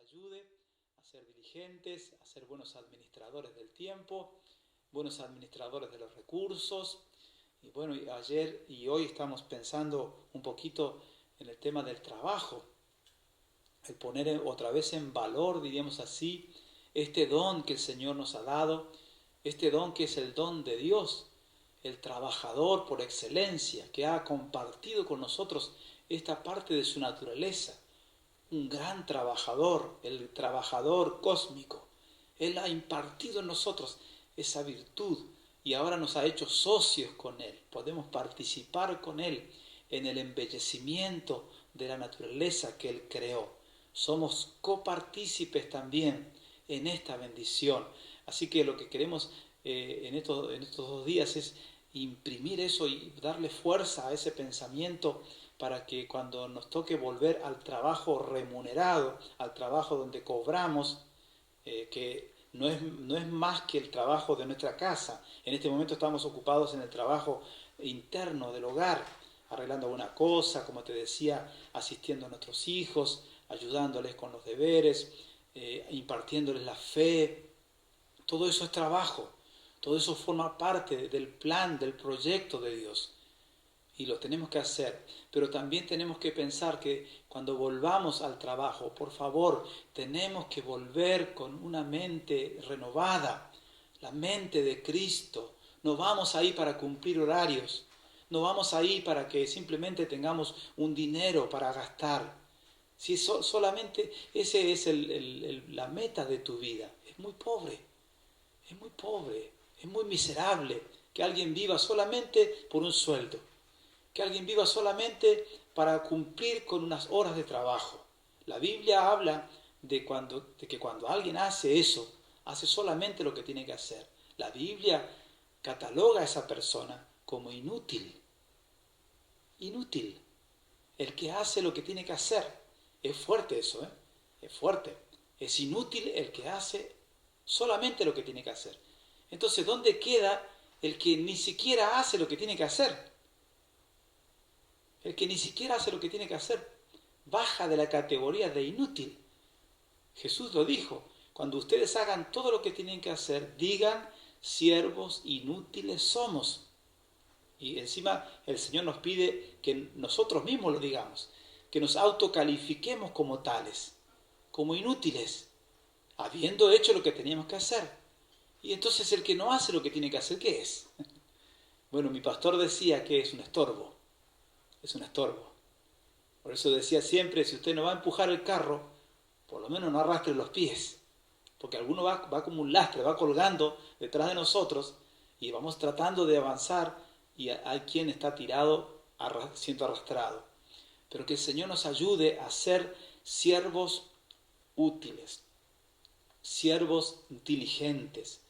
ayude a ser diligentes, a ser buenos administradores del tiempo, buenos administradores de los recursos. Y bueno, ayer y hoy estamos pensando un poquito en el tema del trabajo, el poner otra vez en valor, diríamos así, este don que el Señor nos ha dado, este don que es el don de Dios, el trabajador por excelencia, que ha compartido con nosotros esta parte de su naturaleza, un gran trabajador, el trabajador cósmico. Él ha impartido en nosotros esa virtud y ahora nos ha hecho socios con Él. Podemos participar con Él en el embellecimiento de la naturaleza que Él creó. Somos copartícipes también en esta bendición. Así que lo que queremos en estos 2 días es imprimir eso y darle fuerza a ese pensamiento para que cuando nos toque volver al trabajo remunerado, al trabajo donde cobramos, que no es más que el trabajo de nuestra casa. En este momento estamos ocupados en el trabajo interno del hogar, arreglando alguna cosa, como te decía, asistiendo a nuestros hijos, ayudándoles con los deberes, impartiéndoles la fe. Todo eso es trabajo, todo eso forma parte del plan, del proyecto de Dios. Y lo tenemos que hacer, pero también tenemos que pensar que cuando volvamos al trabajo, por favor, tenemos que volver con una mente renovada, la mente de Cristo. No vamos ahí para cumplir horarios, no vamos ahí para que simplemente tengamos un dinero para gastar. Si solamente ese es la meta de tu vida, es muy pobre, es muy miserable que alguien viva solamente por un sueldo. Que alguien viva solamente para cumplir con unas horas de trabajo. La Biblia habla de que cuando alguien hace eso, hace solamente lo que tiene que hacer. La Biblia cataloga a esa persona como inútil. Inútil. El que hace lo que tiene que hacer. Es fuerte eso, ¿eh? Es fuerte. Es inútil el que hace solamente lo que tiene que hacer. Entonces, ¿dónde queda el que ni siquiera hace lo que tiene que hacer? El que ni siquiera hace lo que tiene que hacer baja de la categoría de inútil. Jesús lo dijo, cuando ustedes hagan todo lo que tienen que hacer, digan, siervos inútiles somos. Y encima el Señor nos pide que nosotros mismos lo digamos, que nos autocalifiquemos como tales, como inútiles, habiendo hecho lo que teníamos que hacer. Y entonces el que no hace lo que tiene que hacer, ¿qué es? Bueno, mi pastor decía que es un estorbo. Es un estorbo. Por eso decía siempre, si usted no va a empujar el carro, por lo menos no arrastre los pies. Porque alguno va como un lastre, va colgando detrás de nosotros y vamos tratando de avanzar y hay quien está tirado, siendo arrastrado. Pero que el Señor nos ayude a ser siervos útiles, siervos diligentes.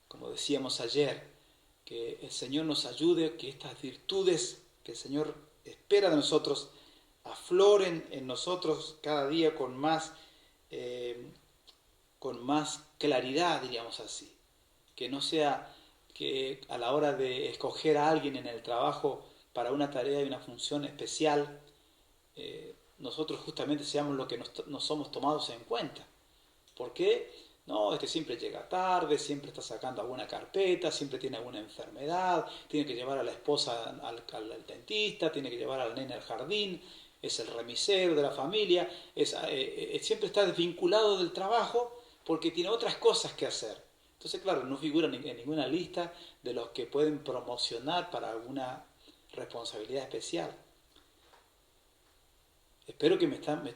Como decíamos ayer, que el Señor nos ayude, que estas virtudes que el Señor espera de nosotros afloren en nosotros cada día con más claridad, diríamos así. Que no sea que a la hora de escoger a alguien en el trabajo para una tarea y una función especial, nosotros justamente seamos lo que no somos tomados en cuenta. ¿Por qué? No, siempre llega tarde, siempre está sacando alguna carpeta, siempre tiene alguna enfermedad, tiene que llevar a la esposa al dentista, tiene que llevar al nene al jardín, es el remisero de la familia, siempre está desvinculado del trabajo porque tiene otras cosas que hacer. Entonces, claro, no figura en ninguna lista de los que pueden promocionar para alguna responsabilidad especial. Espero que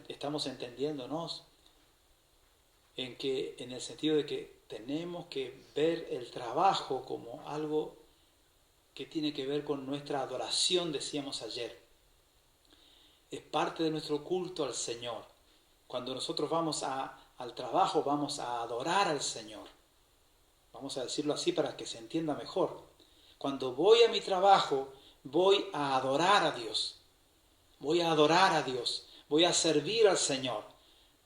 estamos entendiéndonos en el sentido de que tenemos que ver el trabajo como algo que tiene que ver con nuestra adoración, decíamos ayer. Es parte de nuestro culto al Señor. Cuando nosotros vamos al trabajo, vamos a adorar al Señor. Vamos a decirlo así para que se entienda mejor. Cuando voy a mi trabajo, voy a adorar a Dios. Voy a adorar a Dios. Voy a servir al Señor.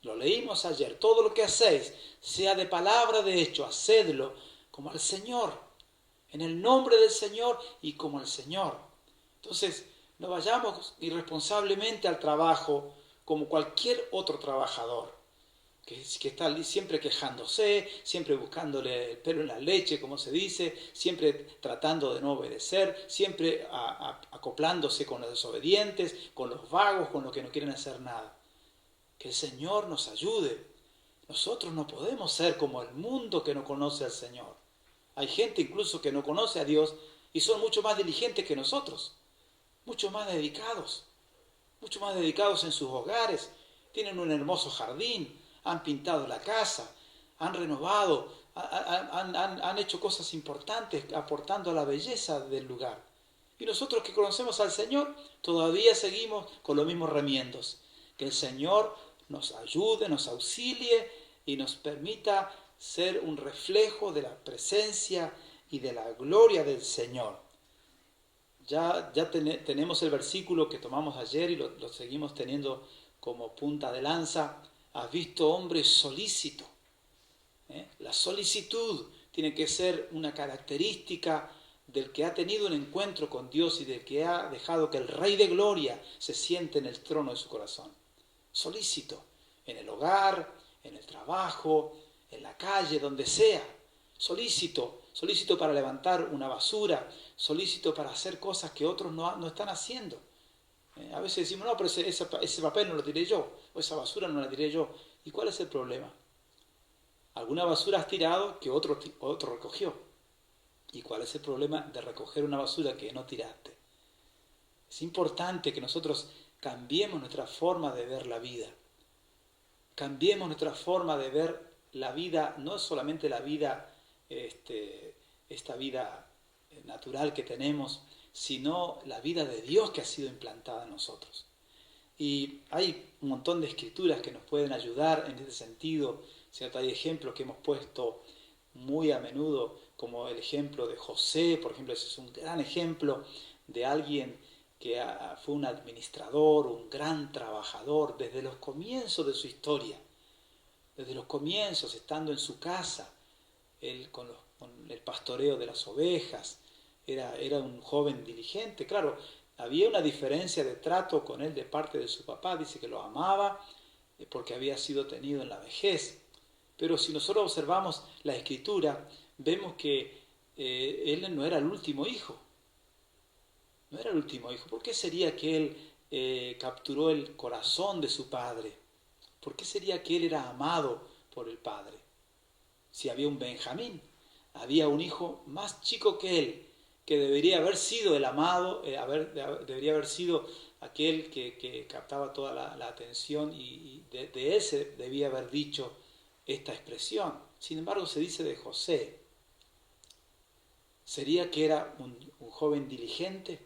Lo leímos ayer. Todo lo que hacéis, sea de palabra, de hecho, hacedlo como al Señor. En el nombre del Señor y como al Señor. Entonces, no vayamos irresponsablemente al trabajo como cualquier otro trabajador. que está siempre quejándose, siempre buscándole el pelo en la leche, como se dice, siempre tratando de no obedecer, siempre acoplándose con los desobedientes, con los vagos, con los que no quieren hacer nada. Que el Señor nos ayude. Nosotros no podemos ser como el mundo que no conoce al Señor. Hay gente incluso que no conoce a Dios y son mucho más diligentes que nosotros, mucho más dedicados en sus hogares, tienen un hermoso jardín, han pintado la casa, han renovado, han hecho cosas importantes aportando a la belleza del lugar. Y nosotros que conocemos al Señor todavía seguimos con los mismos remiendos. Que el Señor nos ayude, nos auxilie y nos permita ser un reflejo de la presencia y de la gloria del Señor. Ya tenemos el versículo que tomamos ayer y lo seguimos teniendo como punta de lanza. Has visto hombre solícito. La solicitud tiene que ser una característica del que ha tenido un encuentro con Dios y del que ha dejado que el Rey de Gloria se siente en el trono de su corazón. Solícito, en el hogar, en el trabajo, en la calle, donde sea. Solícito para levantar una basura, solícito para hacer cosas que otros no están haciendo. A veces decimos, no, pero ese papel no lo tiré yo, o esa basura no la tiré yo. ¿Y cuál es el problema? Alguna basura has tirado que otro recogió. ¿Y cuál es el problema de recoger una basura que no tiraste? Es importante que nosotros cambiemos nuestra forma de ver la vida. Cambiemos nuestra forma de ver la vida, no es solamente la vida, esta vida natural que tenemos, sino la vida de Dios que ha sido implantada en nosotros. Y hay un montón de escrituras que nos pueden ayudar en ese sentido, ¿cierto? Hay ejemplos que hemos puesto muy a menudo, como el ejemplo de José, por ejemplo, ese es un gran ejemplo de alguien que fue un administrador, un gran trabajador, desde los comienzos de su historia, desde los comienzos, estando en su casa, él con el pastoreo de las ovejas, era un joven diligente. Claro, había una diferencia de trato con él de parte de su papá, dice que lo amaba porque había sido tenido en la vejez. Pero si nosotros observamos la escritura, vemos que él no era el último hijo. No era el último hijo. ¿Por qué sería que él capturó el corazón de su padre? ¿Por qué sería que él era amado por el padre? Si había un Benjamín, había un hijo más chico que él, que debería haber sido el amado, debería haber sido aquel que captaba toda la atención y de ese debía haber dicho esta expresión. Sin embargo, se dice de José. ¿Sería que era un joven diligente?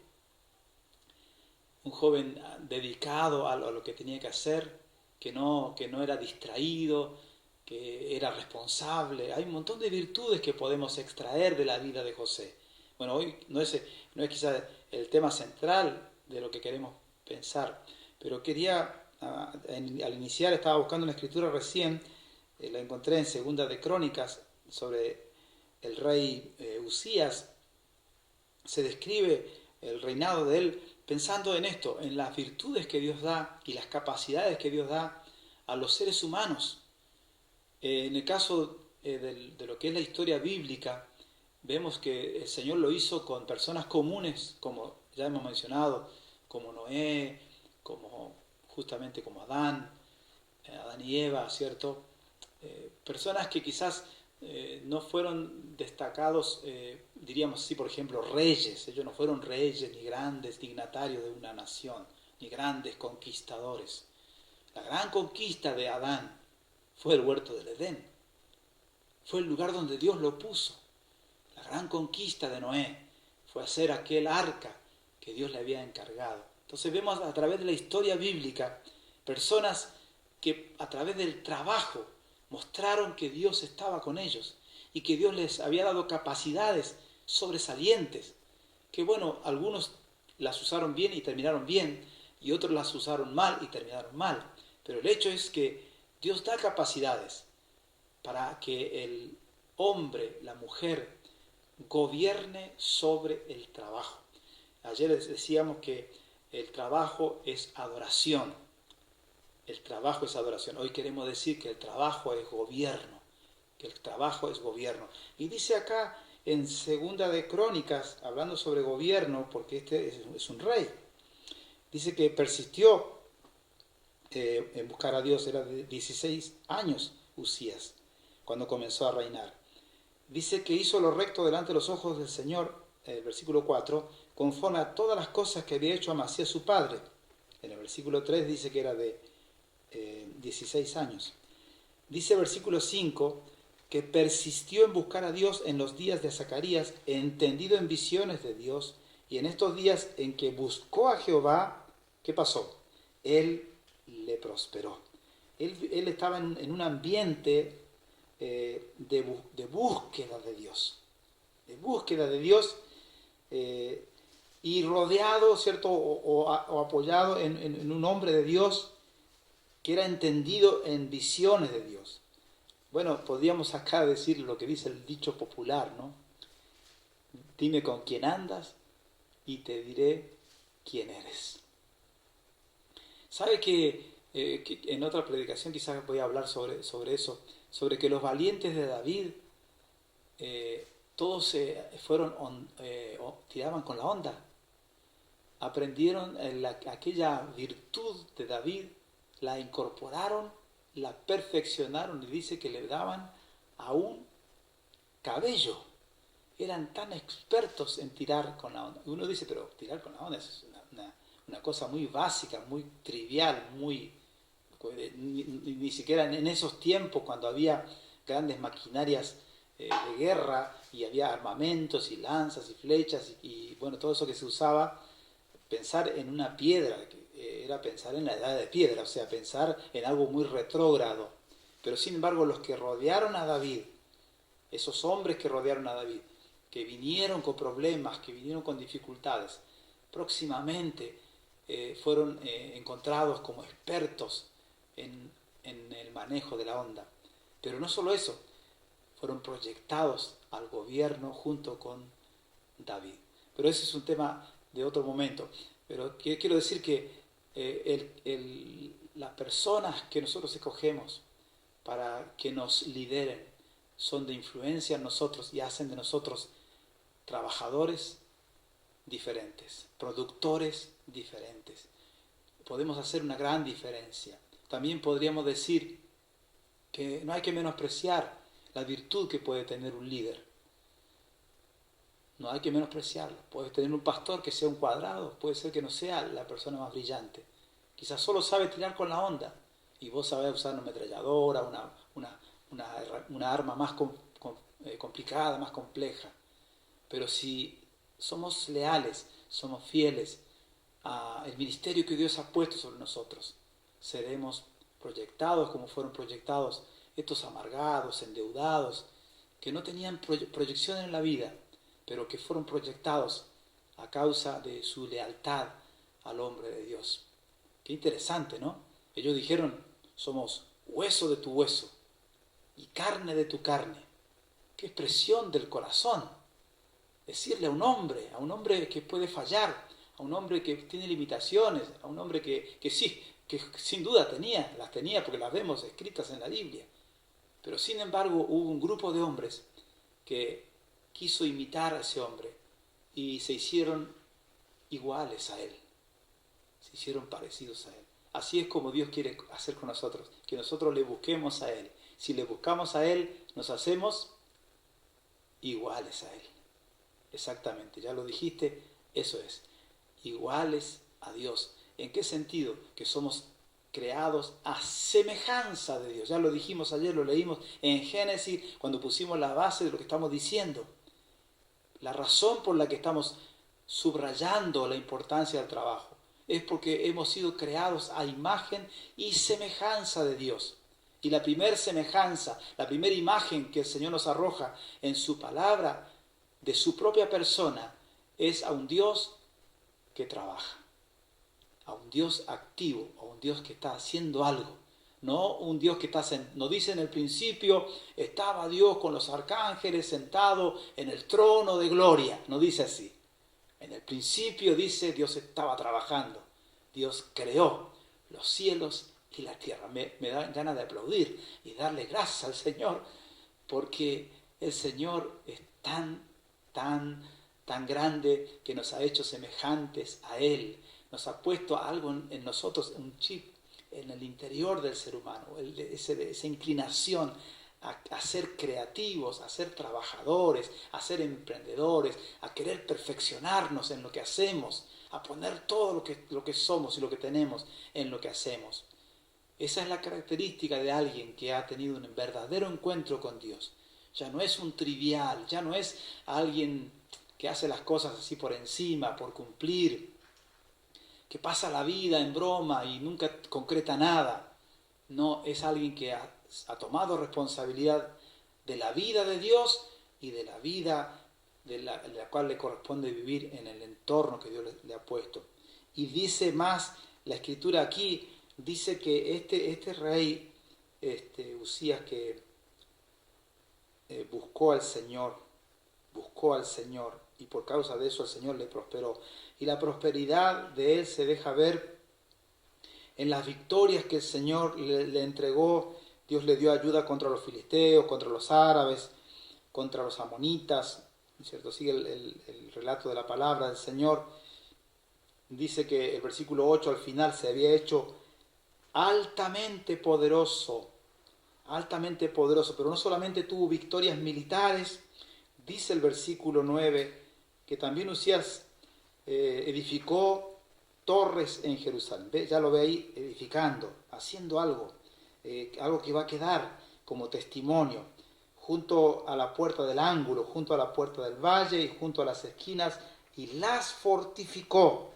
Un joven dedicado a lo que tenía que hacer, que no era distraído, que era responsable. Hay un montón de virtudes que podemos extraer de la vida de José. Bueno, hoy no es quizás el tema central de lo que queremos pensar, pero quería, al iniciar estaba buscando una escritura recién, la encontré en Segunda de Crónicas, sobre el rey Usías. Se describe el reinado de él pensando en esto, en las virtudes que Dios da y las capacidades que Dios da a los seres humanos. En el caso de lo que es la historia bíblica, vemos que el Señor lo hizo con personas comunes, como ya hemos mencionado, como Noé, justamente como Adán y Eva, ¿cierto? Personas que quizás no fueron destacados, diríamos así, por ejemplo, reyes. Ellos no fueron reyes ni grandes dignatarios de una nación, ni grandes conquistadores. La gran conquista de Adán fue el huerto del Edén. Fue el lugar donde Dios lo puso. La gran conquista de Noé fue hacer aquel arca que Dios le había encargado. Entonces vemos a través de la historia bíblica personas que a través del trabajo mostraron que Dios estaba con ellos y que Dios les había dado capacidades sobresalientes, que bueno, algunos las usaron bien y terminaron bien, y otros las usaron mal y terminaron mal. Pero el hecho es que Dios da capacidades para que el hombre, la mujer, gobierne sobre el trabajo. Ayer les decíamos que el trabajo es adoración. El trabajo es adoración. Hoy queremos decir que el trabajo es gobierno. Que el trabajo es gobierno. Y dice acá en Segunda de Crónicas, hablando sobre gobierno, porque este es un rey, dice que persistió en buscar a Dios, era de 16 años Usías, cuando comenzó a reinar. Dice que hizo lo recto delante de los ojos del Señor, versículo 4, conforme a todas las cosas que había hecho Amasías su padre. En el versículo 3 dice que era de 16 años. Dice el versículo 5 que persistió en buscar a Dios en los días de Zacarías, entendido en visiones de Dios, y en estos días en que buscó a Jehová, ¿qué pasó? Él le prosperó. Él estaba en un ambiente de búsqueda de Dios. De búsqueda de Dios y rodeado, ¿cierto? O apoyado en un hombre de Dios que era entendido en visiones de Dios. Bueno, podríamos acá decir lo que dice el dicho popular, ¿no? Dime con quién andas y te diré quién eres. ¿Sabe que en otra predicación quizás voy a hablar sobre eso, sobre que los valientes de David todos tiraban con la onda, aprendieron aquella virtud de David, la incorporaron, la perfeccionaron y dice que le daban a un cabello. Eran tan expertos en tirar con la onda. Uno dice, pero tirar con la onda es una cosa muy básica, muy trivial, ni siquiera en esos tiempos cuando había grandes maquinarias de guerra y había armamentos y lanzas y flechas y bueno, todo eso que se usaba, pensar en una piedra era pensar en la edad de piedra, o sea, pensar en algo muy retrógrado. Pero sin embargo, los que rodearon a David, esos hombres que rodearon a David, que vinieron con problemas, que vinieron con dificultades, próximamente fueron encontrados como expertos en el manejo de la onda. Pero no solo eso, fueron proyectados al gobierno junto con David. Pero ese es un tema de otro momento. Pero quiero decir que las personas que nosotros escogemos para que nos lideren son de influencia en nosotros y hacen de nosotros trabajadores diferentes, productores diferentes. Podemos hacer una gran diferencia. También podríamos decir que no hay que menospreciar la virtud que puede tener un líder. No hay que menospreciarlo. Puedes tener un pastor que sea un cuadrado, puede ser que no sea la persona más brillante. Quizás solo sabe tirar con la onda y vos sabés usar una ametralladora, una arma más complicada, más compleja. Pero si somos leales, somos fieles al ministerio que Dios ha puesto sobre nosotros, seremos proyectados como fueron proyectados estos amargados, endeudados, que no tenían proyección en la vida, pero que fueron proyectados a causa de su lealtad al hombre de Dios. Qué interesante, ¿no? Ellos dijeron, somos hueso de tu hueso y carne de tu carne. Qué expresión del corazón. Decirle a un hombre que puede fallar, a un hombre que tiene limitaciones, a un hombre que sí, que sin duda las tenía porque las vemos escritas en la Biblia. Pero sin embargo hubo un grupo de hombres que quiso imitar a ese hombre y se hicieron iguales a él, se hicieron parecidos a él. Así es como Dios quiere hacer con nosotros, que nosotros le busquemos a él. Si le buscamos a él, nos hacemos iguales a él. Exactamente, ya lo dijiste, eso es, iguales a Dios. ¿En qué sentido? Que somos creados a semejanza de Dios. Ya lo dijimos ayer, lo leímos en Génesis cuando pusimos la base de lo que estamos diciendo. La razón por la que estamos subrayando la importancia del trabajo es porque hemos sido creados a imagen y semejanza de Dios. Y la primera semejanza, la primera imagen que el Señor nos arroja en su palabra, de su propia persona, es a un Dios que trabaja, a un Dios activo, a un Dios que está haciendo algo. No un Dios que está no dice en el principio estaba Dios con los arcángeles sentado en el trono de gloria. No dice así. En el principio dice Dios estaba trabajando. Dios creó los cielos y la tierra. Me da ganas de aplaudir y darle gracias al Señor, porque el Señor es tan grande que nos ha hecho semejantes a Él. Nos ha puesto algo en nosotros, un chip en el interior del ser humano, esa inclinación a ser creativos, a ser trabajadores, a ser emprendedores, a querer perfeccionarnos en lo que hacemos, a poner todo lo que somos y lo que tenemos en lo que hacemos. Esa es la característica de alguien que ha tenido un verdadero encuentro con Dios. Ya no es un trivial, ya no es alguien que hace las cosas así por encima, por cumplir, que pasa la vida en broma y nunca concreta nada. No, es alguien que ha tomado responsabilidad de la vida de Dios y de la vida de la cual le corresponde vivir en el entorno que Dios le ha puesto. Y dice más, la Escritura aquí dice que este rey, Usías, que buscó al Señor, y por causa de eso el Señor le prosperó. Y la prosperidad de él se deja ver en las victorias que el Señor le entregó. Dios le dio ayuda contra los filisteos, contra los árabes, contra los amonitas, ¿cierto? Sigue el relato de la palabra del Señor. Dice que el versículo 8 al final se había hecho altamente poderoso, pero no solamente tuvo victorias militares. Dice el versículo 9 que también Usías edificó torres en Jerusalén. ¿Ve? Ya lo ve ahí edificando, haciendo algo que va a quedar como testimonio, junto a la puerta del ángulo, junto a la puerta del valle y junto a las esquinas, y las fortificó.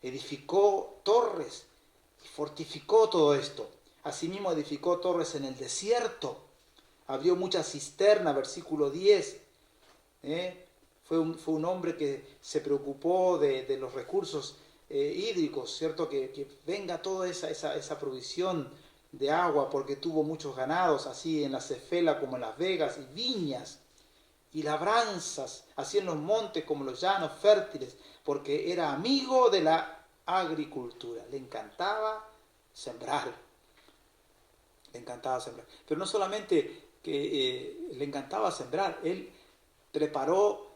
Edificó torres y fortificó todo esto. Asimismo edificó torres en el desierto, abrió muchas cisternas, versículo 10. Fue un hombre que se preocupó de los recursos hídricos, ¿cierto? Que venga toda esa provisión de agua, porque tuvo muchos ganados, así en la Cefela como en Las Vegas, y viñas y labranzas, así en los montes como los llanos fértiles, porque era amigo de la agricultura. Le encantaba sembrar. Pero no solamente que le encantaba sembrar, él preparó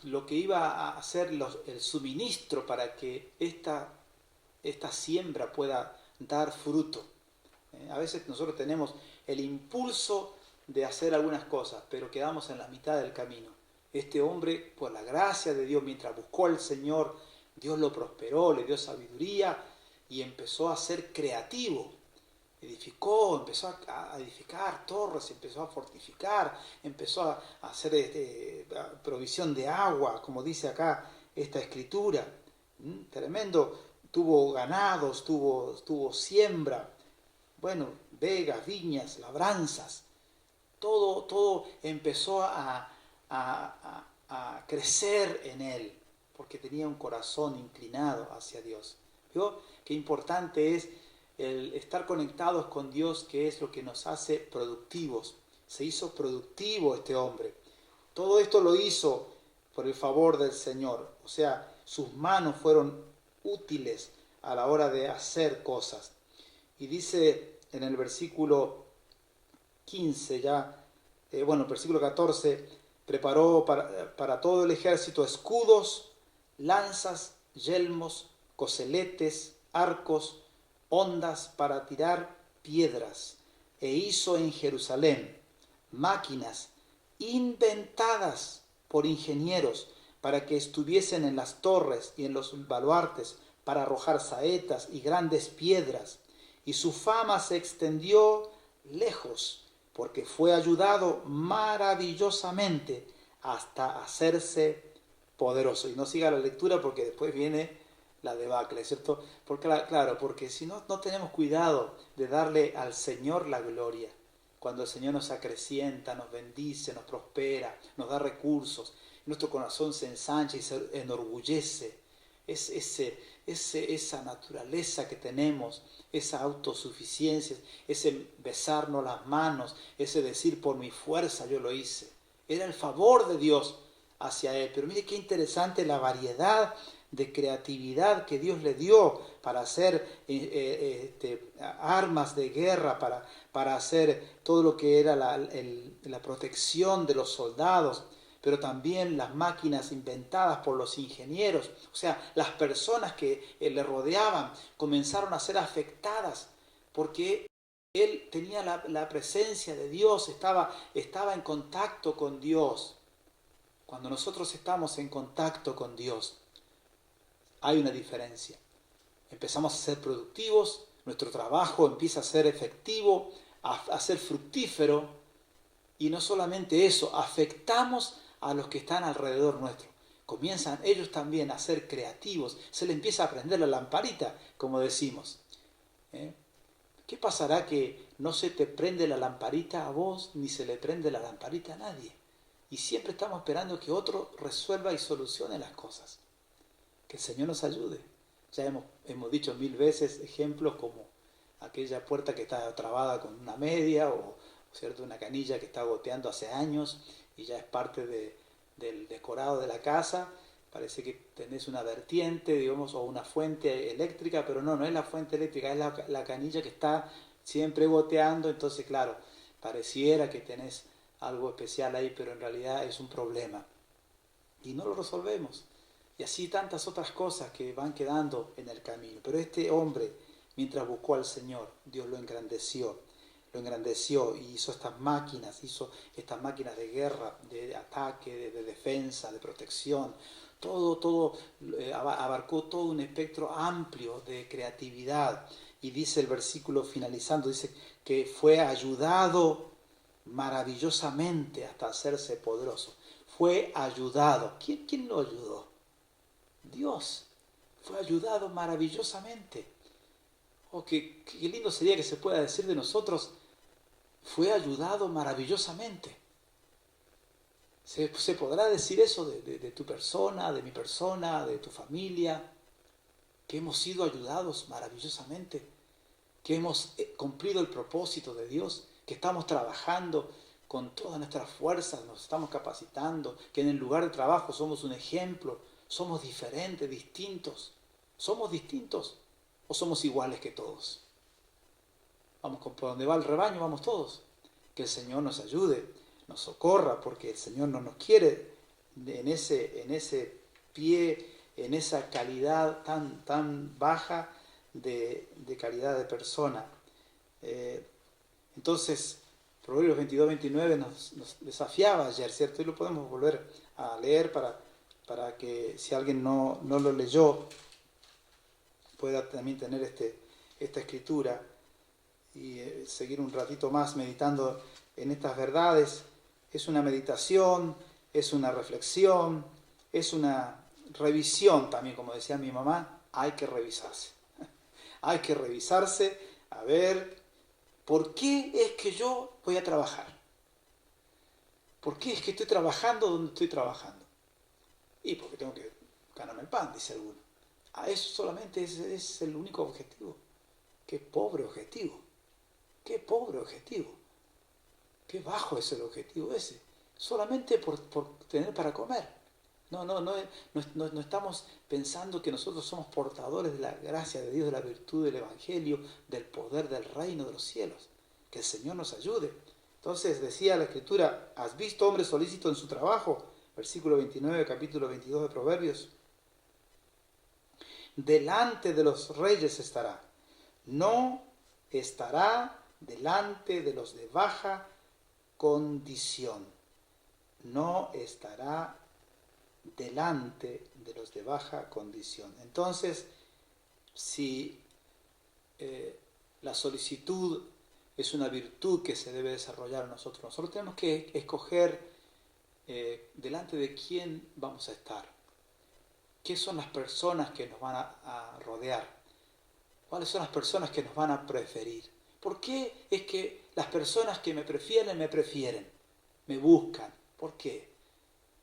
lo que iba a hacer el suministro para que esta siembra pueda dar fruto. A veces nosotros tenemos el impulso de hacer algunas cosas, pero quedamos en la mitad del camino. Este hombre, por la gracia de Dios, mientras buscó al Señor, Dios lo prosperó, le dio sabiduría y empezó a ser creativo. Empezó a edificar torres, empezó a fortificar, empezó a hacer provisión de agua, como dice acá esta escritura. Tremendo. Tuvo ganados, tuvo siembra, bueno, vegas, viñas, labranzas. Todo empezó a crecer en él, porque tenía un corazón inclinado hacia Dios. ¿Vio? Qué importante es el estar conectados con Dios, que es lo que nos hace productivos. Se hizo productivo este hombre. Todo esto lo hizo por el favor del Señor. O sea, sus manos fueron útiles a la hora de hacer cosas. Y dice en el versículo 15 versículo 14, preparó para todo el ejército escudos, lanzas, yelmos, coseletes, arcos, hondas para tirar piedras, e hizo en Jerusalén máquinas inventadas por ingenieros para que estuviesen en las torres y en los baluartes para arrojar saetas y grandes piedras. Y su fama se extendió lejos, porque fue ayudado maravillosamente hasta hacerse poderoso. Y no siga la lectura porque después viene la debacle, ¿cierto? Porque si no tenemos cuidado de darle al Señor la gloria, cuando el Señor nos acrecienta, nos bendice, nos prospera, nos da recursos, nuestro corazón se ensancha y se enorgullece. Es esa naturaleza que tenemos, esa autosuficiencia, ese besarnos las manos, ese decir por mi fuerza yo lo hice. Era el favor de Dios hacia él. Pero mire qué interesante la variedad de creatividad que Dios le dio para hacer armas de guerra, para hacer todo lo que era la protección de los soldados, pero también las máquinas inventadas por los ingenieros. O sea, las personas que le rodeaban comenzaron a ser afectadas porque él tenía la presencia de Dios, estaba en contacto con Dios. Cuando nosotros estamos en contacto con Dios, hay una diferencia. Empezamos a ser productivos, nuestro trabajo empieza a ser efectivo, a ser fructífero, y no solamente eso, afectamos a los que están alrededor nuestro. Comienzan ellos también a ser creativos, se les empieza a prender la lamparita, como decimos. ¿Qué pasará que no se te prende la lamparita a vos, ni se le prende la lamparita a nadie? Y siempre estamos esperando que otro resuelva y solucione las cosas. Que el Señor nos ayude. Ya hemos dicho 1000 veces ejemplos como aquella puerta que está trabada con una media o ¿cierto? Una canilla que está goteando hace años y ya es parte del decorado de la casa. Parece que tenés una vertiente, digamos, o una fuente eléctrica, pero no es la fuente eléctrica, es la canilla que está siempre goteando. Entonces, claro, pareciera que tenés algo especial ahí, pero en realidad es un problema. Y no lo resolvemos. Y así tantas otras cosas que van quedando en el camino. Pero este hombre, mientras buscó al Señor, Dios lo engrandeció y hizo estas máquinas de guerra, de ataque, de defensa, de protección. Todo abarcó todo un espectro amplio de creatividad. Y dice el versículo finalizando, dice que fue ayudado maravillosamente hasta hacerse poderoso. Fue ayudado. ¿Quién lo ayudó? Dios. Fue ayudado maravillosamente. Oh, qué lindo sería que se pueda decir de nosotros, fue ayudado maravillosamente. ¿Se podrá decir eso de tu persona, de mi persona, de tu familia? Que hemos sido ayudados maravillosamente, que hemos cumplido el propósito de Dios, que estamos trabajando con todas nuestras fuerzas, nos estamos capacitando, que en el lugar de trabajo somos un ejemplo, somos diferentes, distintos. ¿Somos distintos o somos iguales que todos? Vamos por donde va el rebaño, vamos todos. Que el Señor nos ayude, nos socorra, porque el Señor no nos quiere en ese pie, en esa calidad tan baja de calidad de persona. Entonces, Proverbios 22-29 nos desafiaba ayer, ¿cierto? Y lo podemos volver a leer para que si alguien no lo leyó, pueda también tener esta escritura y seguir un ratito más meditando en estas verdades. Es una meditación, es una reflexión, es una revisión también, como decía mi mamá, hay que revisarse. Hay que revisarse, a ver, ¿por qué es que yo voy a trabajar? ¿Por qué es que estoy trabajando donde estoy trabajando? Y porque tengo que ganarme el pan, dice alguno. Eso solamente es el único objetivo. Qué pobre objetivo. Qué pobre objetivo. Qué bajo es el objetivo ese. Solamente por tener para comer. No estamos pensando que nosotros somos portadores de la gracia de Dios, de la virtud del Evangelio, del poder del reino de los cielos. Que el Señor nos ayude. Entonces decía la Escritura, ¿has visto hombre solícito en su trabajo? Versículo 29, capítulo 22 de Proverbios. Delante de los reyes estará. No estará delante de los de baja condición. No estará delante de los de baja condición. Entonces, si la solicitud es una virtud que se debe desarrollar en nosotros tenemos que escoger delante de quién vamos a estar. ¿Qué son las personas que nos van a rodear? ¿Cuáles son las personas que nos van a preferir? ¿Por qué es que las personas que me prefieren, me buscan? ¿Por qué?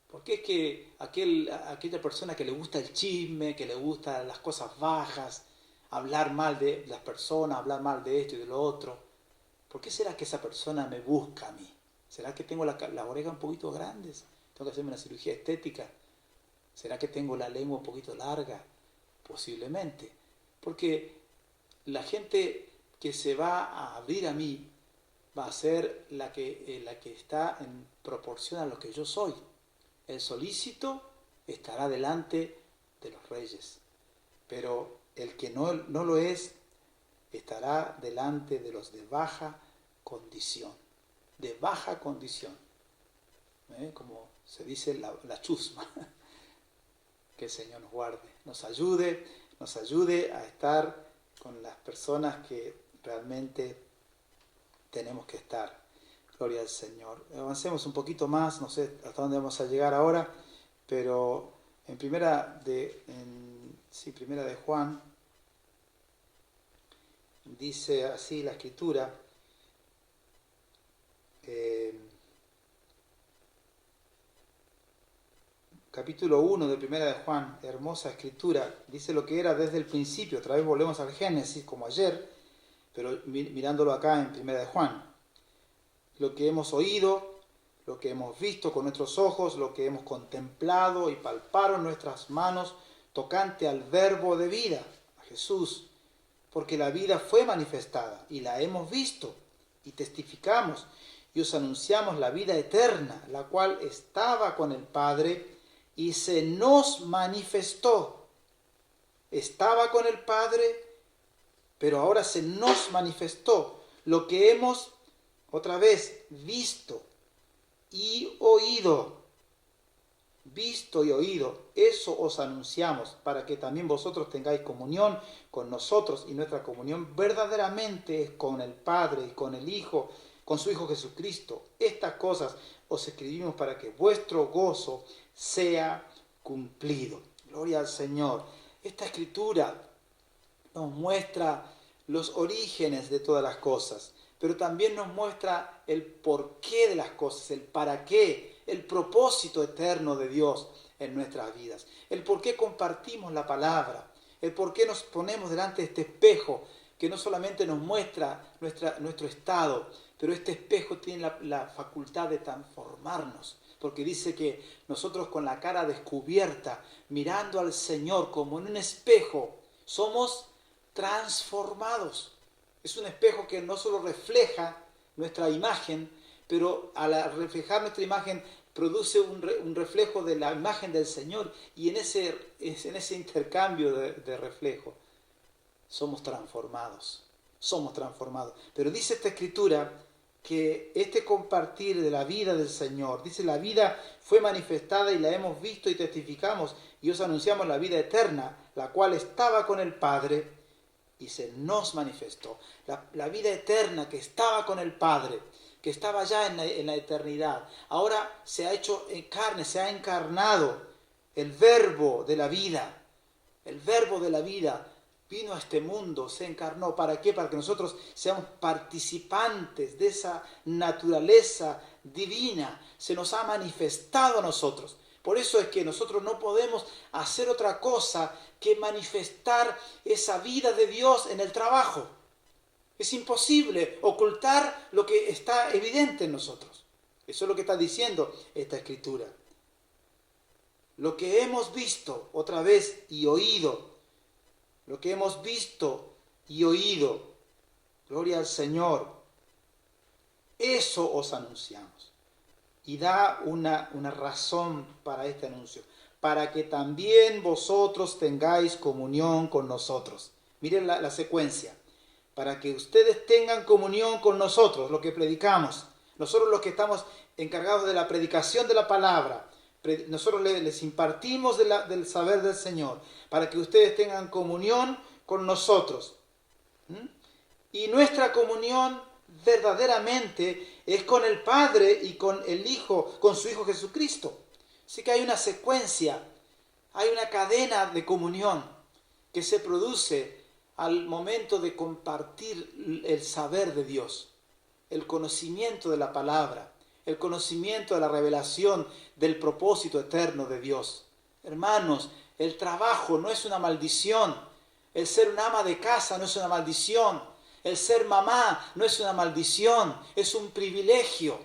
¿Por qué es que aquella persona que le gusta el chisme, que le gustan las cosas bajas, hablar mal de las personas, hablar mal de esto y de lo otro, ¿por qué será que esa persona me busca a mí? ¿Será que tengo las orejas un poquito grandes? ¿Tengo que hacerme una cirugía estética? ¿Será que tengo la lengua un poquito larga? Posiblemente. Porque la gente que se va a abrir a mí va a ser la que está en proporción a lo que yo soy. El solícito estará delante de los reyes, pero el que no lo es estará delante de los de baja condición. De baja condición. Como se dice la chusma. Que el Señor nos guarde, nos ayude a estar con las personas que realmente tenemos que estar. Gloria al Señor. Avancemos un poquito más, no sé hasta dónde vamos a llegar ahora, pero en primera de Juan, dice así la Escritura, capítulo 1 de Primera de Juan, hermosa escritura, dice lo que era desde el principio. Otra vez volvemos al Génesis como ayer, pero mirándolo acá en Primera de Juan. Lo que hemos oído, lo que hemos visto con nuestros ojos, lo que hemos contemplado y palparon nuestras manos tocante al verbo de vida, a Jesús, porque la vida fue manifestada y la hemos visto y testificamos y os anunciamos la vida eterna, la cual estaba con el Padre y se nos manifestó. Estaba con el Padre, pero ahora se nos manifestó. Lo que hemos, otra vez, visto y oído. Visto y oído, eso os anunciamos, para que también vosotros tengáis comunión con nosotros, y nuestra comunión verdaderamente es con el Padre y con el Hijo, con su Hijo Jesucristo. Estas cosas os escribimos para que vuestro gozo sea cumplido. Gloria al Señor. Esta escritura nos muestra los orígenes de todas las cosas, pero también nos muestra el porqué de las cosas, el para qué, el propósito eterno de Dios en nuestras vidas, el por qué compartimos la palabra, el por qué nos ponemos delante de este espejo que no solamente nos muestra nuestro estado, pero este espejo tiene la facultad de transformarnos, porque dice que nosotros con la cara descubierta, mirando al Señor como en un espejo, somos transformados. Es un espejo que no solo refleja nuestra imagen, pero al reflejar nuestra imagen produce un reflejo de la imagen del Señor, y en ese intercambio de reflejo somos transformados. Pero dice esta escritura que este compartir de la vida del Señor, dice la vida fue manifestada y la hemos visto y testificamos y os anunciamos la vida eterna, la cual estaba con el Padre y se nos manifestó. La vida eterna que estaba con el Padre, que estaba ya en la eternidad, ahora se ha hecho en carne, se ha encarnado el verbo de la vida. El verbo de la vida vino a este mundo, se encarnó. ¿Para qué? Para que nosotros seamos participantes de esa naturaleza divina. Se nos ha manifestado a nosotros. Por eso es que nosotros no podemos hacer otra cosa que manifestar esa vida de Dios en el trabajo. Es imposible ocultar lo que está evidente en nosotros. Eso es lo que está diciendo esta escritura. Lo que hemos visto otra vez y oído, lo que hemos visto y oído, gloria al Señor, eso os anunciamos. Y da una razón para este anuncio, para que también vosotros tengáis comunión con nosotros. Miren la secuencia. Para que ustedes tengan comunión con nosotros, lo que predicamos. Nosotros los que estamos encargados de la predicación de la palabra, nosotros les impartimos del saber del Señor, para que ustedes tengan comunión con nosotros. Y nuestra comunión verdaderamente es con el Padre y con el Hijo, con su Hijo Jesucristo. Así que hay una secuencia, hay una cadena de comunión que se produce al momento de compartir el saber de Dios, el conocimiento de la palabra, el conocimiento de la revelación del propósito eterno de Dios. Hermanos, el trabajo no es una maldición, el ser un ama de casa no es una maldición, el ser mamá no es una maldición, es un privilegio.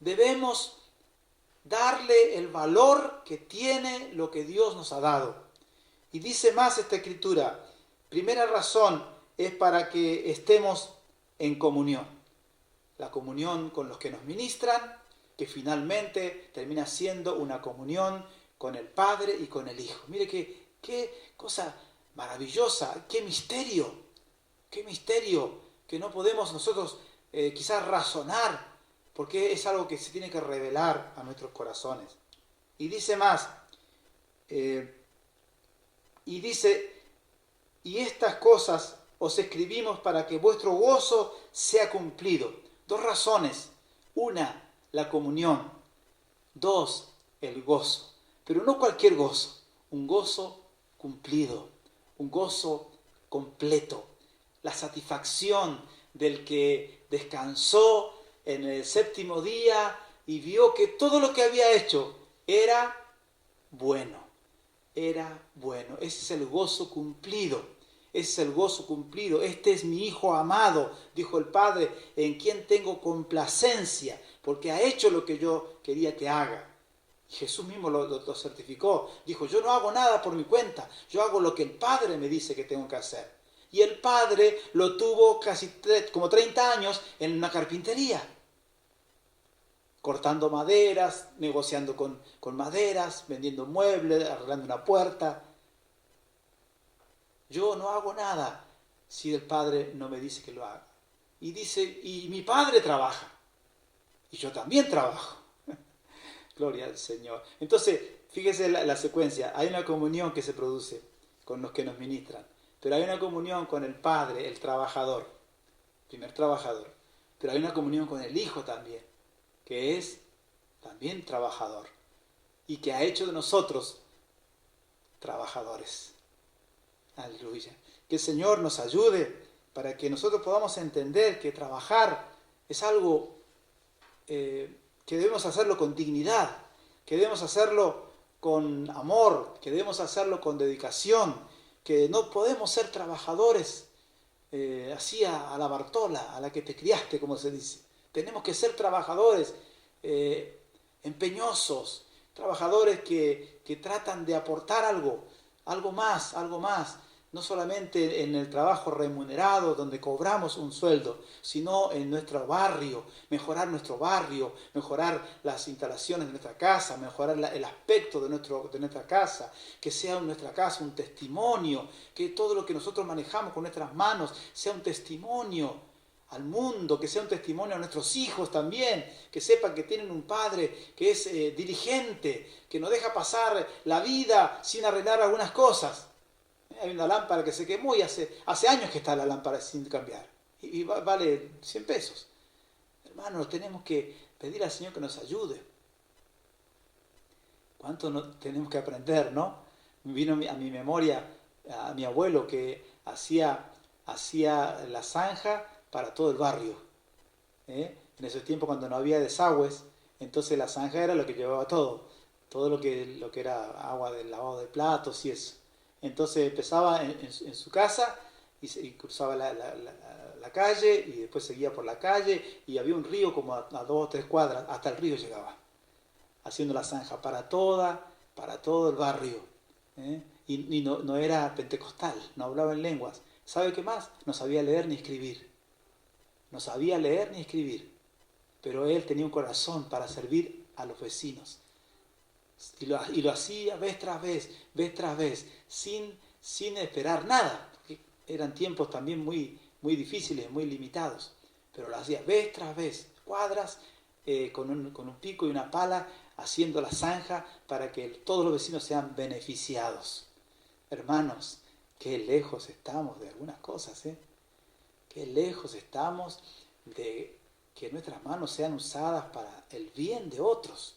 Debemos darle el valor que tiene lo que Dios nos ha dado. Y dice más esta escritura, primera razón es para que estemos en comunión. La comunión con los que nos ministran, que finalmente termina siendo una comunión con el Padre y con el Hijo. Mire qué cosa maravillosa, qué misterio que no podemos nosotros quizás razonar, porque es algo que se tiene que revelar a nuestros corazones. Y dice más, y estas cosas os escribimos para que vuestro gozo sea cumplido. 2 razones. 1, la comunión. 2, el gozo. Pero no cualquier gozo, un gozo cumplido, un gozo completo. La satisfacción del que descansó en el 7º día y vio que todo lo que había hecho era bueno. Era bueno. Ese es el gozo cumplido. Ese es el gozo cumplido. Este es mi Hijo amado, dijo el Padre, en quien tengo complacencia, porque ha hecho lo que yo quería que haga. Y Jesús mismo lo certificó. Dijo, yo no hago nada por mi cuenta, yo hago lo que el Padre me dice que tengo que hacer. Y el Padre lo tuvo casi como 30 años en una carpintería, cortando maderas, negociando con maderas, vendiendo muebles, arreglando una puerta. Yo no hago nada si el Padre no me dice que lo haga. Y dice, y mi Padre trabaja, y yo también trabajo. Gloria al Señor. Entonces, fíjese la secuencia. Hay una comunión que se produce con los que nos ministran, pero hay una comunión con el Padre, el trabajador, primer trabajador. Pero hay una comunión con el Hijo también, que es también trabajador, y que ha hecho de nosotros trabajadores. Aleluya. Que el Señor nos ayude para que nosotros podamos entender que trabajar es algo que debemos hacerlo con dignidad, que debemos hacerlo con amor, que debemos hacerlo con dedicación, que no podemos ser trabajadores así a la Bartola, a la que te criaste, como se dice. Tenemos que ser trabajadores empeñosos, trabajadores que tratan de aportar algo más, no solamente en el trabajo remunerado donde cobramos un sueldo, sino en nuestro barrio, mejorar las instalaciones de nuestra casa, mejorar el aspecto de nuestra casa, que sea nuestra casa un testimonio, que todo lo que nosotros manejamos con nuestras manos sea un testimonio al mundo, que sea un testimonio a nuestros hijos también, que sepan que tienen un padre que es diligente, que no deja pasar la vida sin arreglar algunas cosas. Hay una lámpara que se quemó y hace años que está la lámpara sin cambiar y vale 100 pesos. Hermanos, tenemos que pedir al Señor que nos ayude. ¿Cuánto tenemos que aprender, no? Vino a mi memoria a mi abuelo que hacía la zanja para todo el barrio. En ese tiempo cuando no había desagües, entonces la zanja era lo que llevaba todo lo que era agua del lavado de platos y eso. Entonces empezaba en su casa y cruzaba la calle y después seguía por la calle y había un río como a 2 o 3 cuadras, hasta el río llegaba, haciendo la zanja para todo el barrio. Y no era pentecostal, no hablaba en lenguas. ¿Sabe qué más? No sabía leer ni escribir. Pero él tenía un corazón para servir a los vecinos. Y lo hacía vez tras vez, sin esperar nada, porque eran tiempos también muy, muy difíciles, muy limitados, pero lo hacía vez tras vez, cuadras, con un pico y una pala, haciendo la zanja para que todos los vecinos sean beneficiados. Hermanos, qué lejos estamos de algunas cosas, qué lejos estamos de que nuestras manos sean usadas para el bien de otros.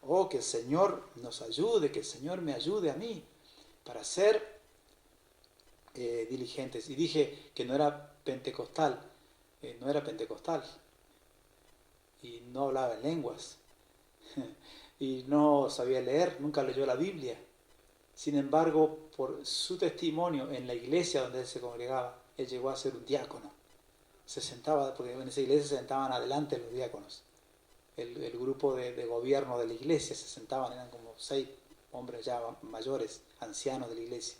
Oh, que el Señor nos ayude, que el Señor me ayude a mí para ser diligentes. Y dije que no era pentecostal y no hablaba en lenguas y no sabía leer, nunca leyó la Biblia. Sin embargo, por su testimonio en la iglesia donde él se congregaba, él llegó a ser un diácono. Se sentaba, porque en esa iglesia se sentaban adelante los diáconos. el grupo de gobierno de la iglesia, se sentaban, eran como 6 hombres ya mayores, ancianos de la iglesia.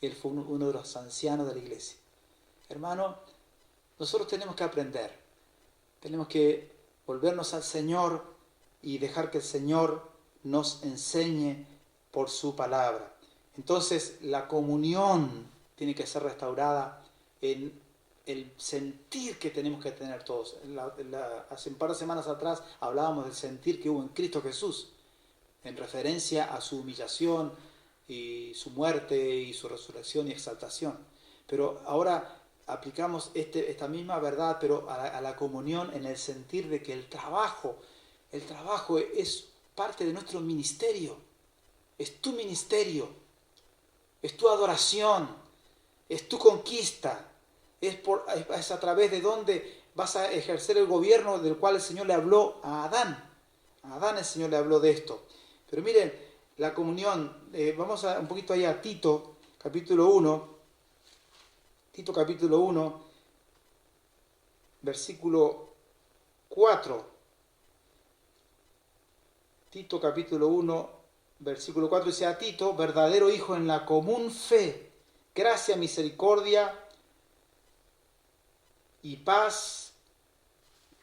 Él fue uno de los ancianos de la iglesia. Hermano, nosotros tenemos que aprender, tenemos que volvernos al Señor y dejar que el Señor nos enseñe por su palabra. Entonces la comunión tiene que ser restaurada en el sentir que tenemos que tener todos. Hace un par de semanas atrás hablábamos del sentir que hubo en Cristo Jesús, en referencia a su humillación y su muerte y su resurrección y exaltación. Pero ahora aplicamos esta misma verdad, pero a la comunión en el sentir de que el trabajo es parte de nuestro ministerio, es tu ministerio, es tu adoración, es tu conquista, es a través de donde vas a ejercer el gobierno del cual el Señor le habló a Adán. A Adán el Señor le habló de esto. Pero miren, la comunión, vamos un poquito ahí a Tito, capítulo 1. Tito capítulo 1, versículo 4. Tito capítulo 1, versículo 4 dice: a Tito, verdadero hijo en la común fe, gracia, misericordia y paz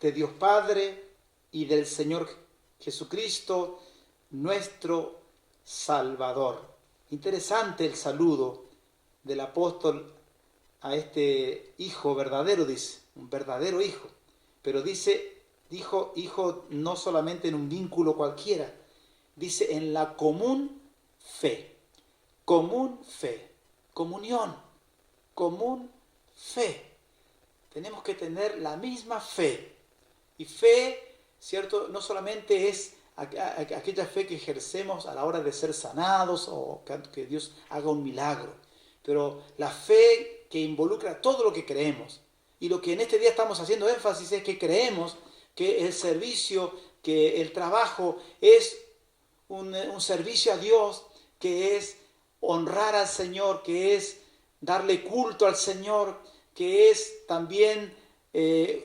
de Dios Padre y del Señor Jesucristo, nuestro Salvador. Interesante el saludo del apóstol a este hijo verdadero, dice, un verdadero hijo. Pero dijo hijo no solamente en un vínculo cualquiera, dice en la común fe, comunión, común fe. Tenemos que tener la misma fe. Y fe, ¿cierto? No solamente es aquella fe que ejercemos a la hora de ser sanados o que Dios haga un milagro, pero la fe que involucra todo lo que creemos. Y lo que en este día estamos haciendo énfasis es que creemos que el servicio, que el trabajo es un servicio a Dios, que es honrar al Señor, que es darle culto al Señor, que es también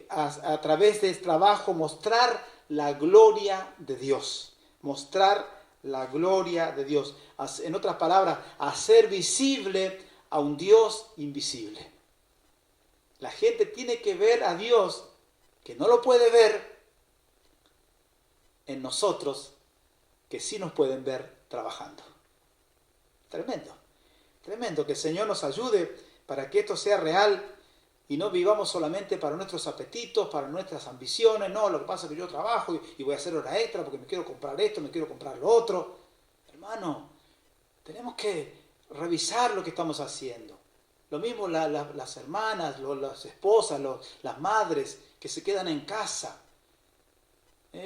a través del trabajo mostrar la gloria de Dios. Mostrar la gloria de Dios. En otras palabras, hacer visible a un Dios invisible. La gente tiene que ver a Dios, que no lo puede ver, en nosotros, que sí nos pueden ver trabajando. Tremendo, tremendo, que el Señor nos ayude para que esto sea real y no vivamos solamente para nuestros apetitos, para nuestras ambiciones. No, lo que pasa es que yo trabajo y voy a hacer hora extra porque me quiero comprar esto, me quiero comprar lo otro. Hermano, tenemos que revisar lo que estamos haciendo. Lo mismo las hermanas, las esposas, las madres que se quedan en casa.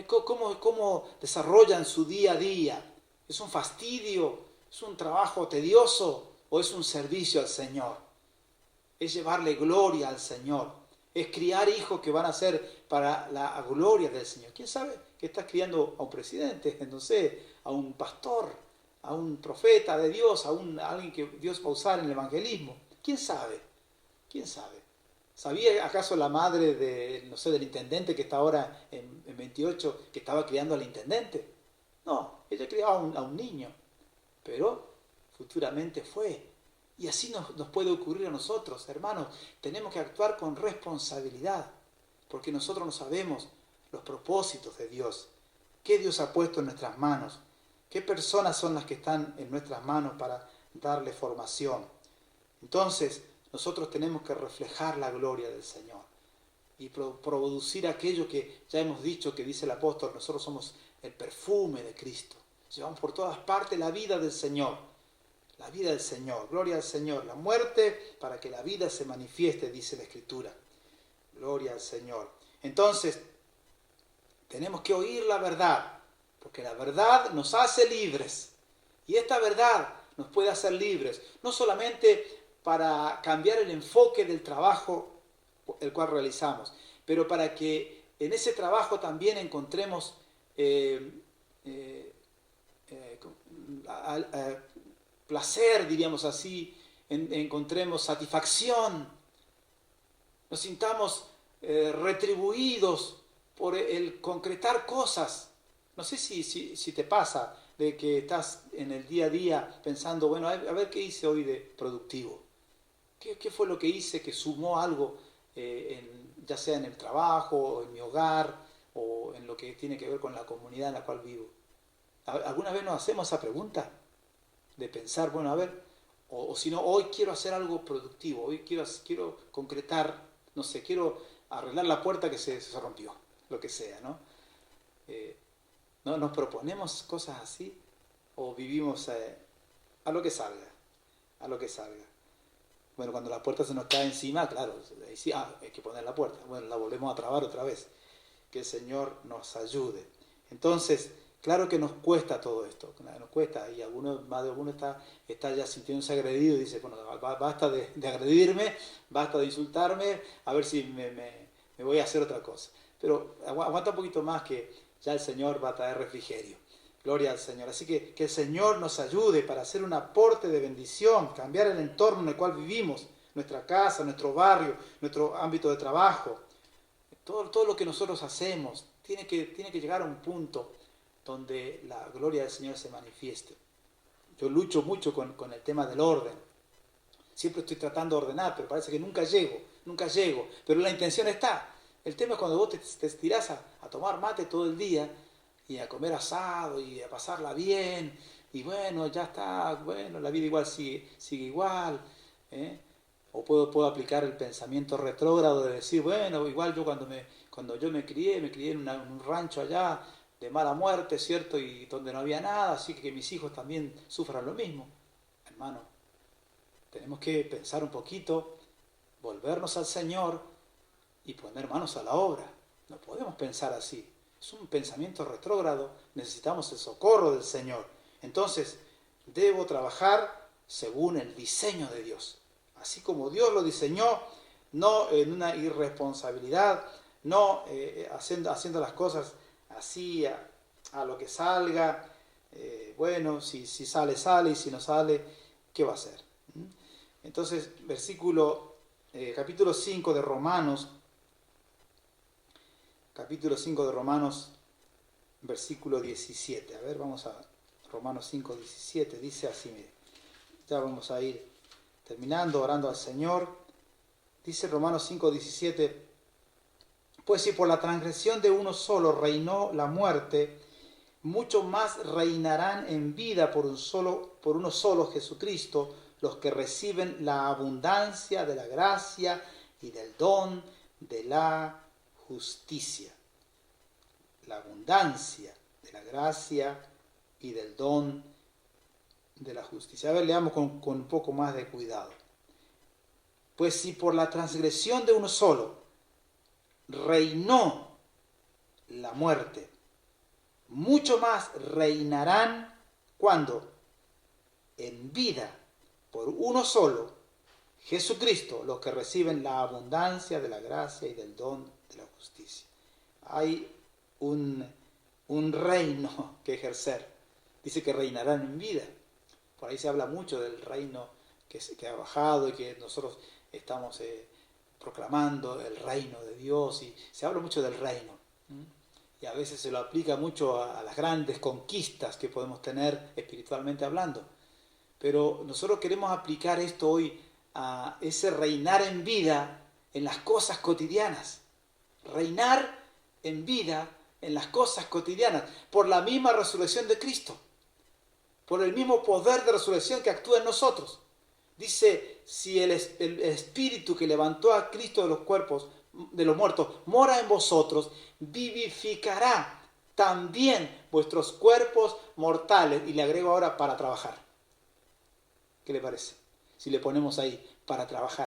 ¿Cómo desarrollan su día a día? ¿Es un fastidio? ¿Es un trabajo tedioso? ¿O es un servicio al Señor? Es llevarle gloria al Señor. Es criar hijos que van a ser para la gloria del Señor. ¿Quién sabe que estás criando a un presidente, no sé, a un pastor, a un profeta de Dios, a alguien que Dios va a usar en el evangelismo? ¿Quién sabe? ¿Quién sabe? ¿Sabía acaso la madre del intendente que está ahora en 28, que estaba criando al intendente? No, ella criaba a un niño, pero futuramente fue. Y así nos puede ocurrir a nosotros, hermanos. Tenemos que actuar con responsabilidad, porque nosotros no sabemos los propósitos de Dios. ¿Qué Dios ha puesto en nuestras manos? ¿Qué personas son las que están en nuestras manos para darle formación? Entonces, nosotros tenemos que reflejar la gloria del Señor y producir aquello que ya hemos dicho, que dice el apóstol: nosotros somos el perfume de Cristo. Llevamos por todas partes la vida del Señor. La vida del Señor, gloria al Señor. La muerte para que la vida se manifieste, dice la Escritura. Gloria al Señor. Entonces, tenemos que oír la verdad, porque la verdad nos hace libres. Y esta verdad nos puede hacer libres, no solamente para cambiar el enfoque del trabajo el cual realizamos, pero para que en ese trabajo también encontremos placer, diríamos así, encontremos satisfacción, nos sintamos retribuidos por el concretar cosas. No sé si te pasa de que estás en el día a día pensando, bueno, a ver qué hice hoy de productivo. ¿Qué fue lo que hice que sumó algo, ya sea en el trabajo, o en mi hogar, o en lo que tiene que ver con la comunidad en la cual vivo? ¿Alguna vez nos hacemos esa pregunta? De pensar, bueno, a ver, o si no, hoy quiero hacer algo productivo, hoy quiero concretar, no sé, quiero arreglar la puerta que se rompió, lo que sea, ¿no? ¿No nos proponemos cosas así? ¿O vivimos a lo que salga? A lo que salga. Bueno, cuando la puerta se nos cae encima, claro, ahí sí, hay que poner la puerta. Bueno, la volvemos a trabar otra vez. Que el Señor nos ayude. Entonces, claro que nos cuesta todo esto, nos cuesta, y más de alguno está ya sintiéndose agredido y dice, bueno, basta de agredirme, basta de insultarme, a ver si me voy a hacer otra cosa. Pero aguanta un poquito más que ya el Señor va a traer refrigerio. Gloria al Señor. Así que el Señor nos ayude para hacer un aporte de bendición, cambiar el entorno en el cual vivimos, nuestra casa, nuestro barrio, nuestro ámbito de trabajo. Todo lo que nosotros hacemos tiene que llegar a un punto donde la gloria del Señor se manifieste. Yo lucho mucho con el tema del orden. Siempre estoy tratando de ordenar, pero parece que nunca llego. Pero la intención está. El tema es cuando vos te estirás a tomar mate todo el día y a comer asado y a pasarla bien, y bueno, ya está, bueno, la vida igual sigue igual, ¿eh? O puedo aplicar el pensamiento retrógrado de decir, bueno, igual yo cuando yo me crié en un rancho allá de mala muerte, ¿cierto? Y donde no había nada, así que mis hijos también sufran lo mismo. Hermano, tenemos que pensar un poquito, volvernos al Señor y poner manos a la obra. No podemos pensar así. Es un pensamiento retrógrado, necesitamos el socorro del Señor. Entonces, debo trabajar según el diseño de Dios. Así como Dios lo diseñó, no en una irresponsabilidad, no haciendo las cosas así a lo que salga. Bueno, si sale, sale, y si no sale, ¿qué va a hacer? Entonces, capítulo 5 de Romanos, versículo 17. A ver, vamos a Romanos 5, 17. Dice así, mire. Ya vamos a ir terminando, orando al Señor. Dice Romanos 5, 17. Pues si por la transgresión de uno solo reinó la muerte, mucho más reinarán en vida por uno solo Jesucristo, los que reciben la abundancia de la gracia y del don de la justicia. La abundancia de la gracia y del don de la justicia. A ver, leamos con un poco más de cuidado. Pues si por la transgresión de uno solo reinó la muerte, mucho más reinarán, ¿cuándo? En vida, por uno solo, Jesucristo, los que reciben la abundancia de la gracia y del don de la justicia. Hay un reino que ejercer. Dice que reinarán en vida. Por ahí se habla mucho del reino que ha bajado y que nosotros estamos proclamando el reino de Dios, y se habla mucho del reino. Y a veces se lo aplica mucho a las grandes conquistas que podemos tener espiritualmente hablando. Pero nosotros queremos aplicar esto hoy a ese reinar en vida en las cosas cotidianas. Reinar en vida en las cosas cotidianas, por la misma resurrección de Cristo, por el mismo poder de resurrección que actúa en nosotros. Dice, si el Espíritu que levantó a Cristo de los cuerpos, de los muertos, mora en vosotros, vivificará también vuestros cuerpos mortales. Y le agrego ahora, para trabajar. ¿Qué le parece? Si le ponemos ahí, para trabajar.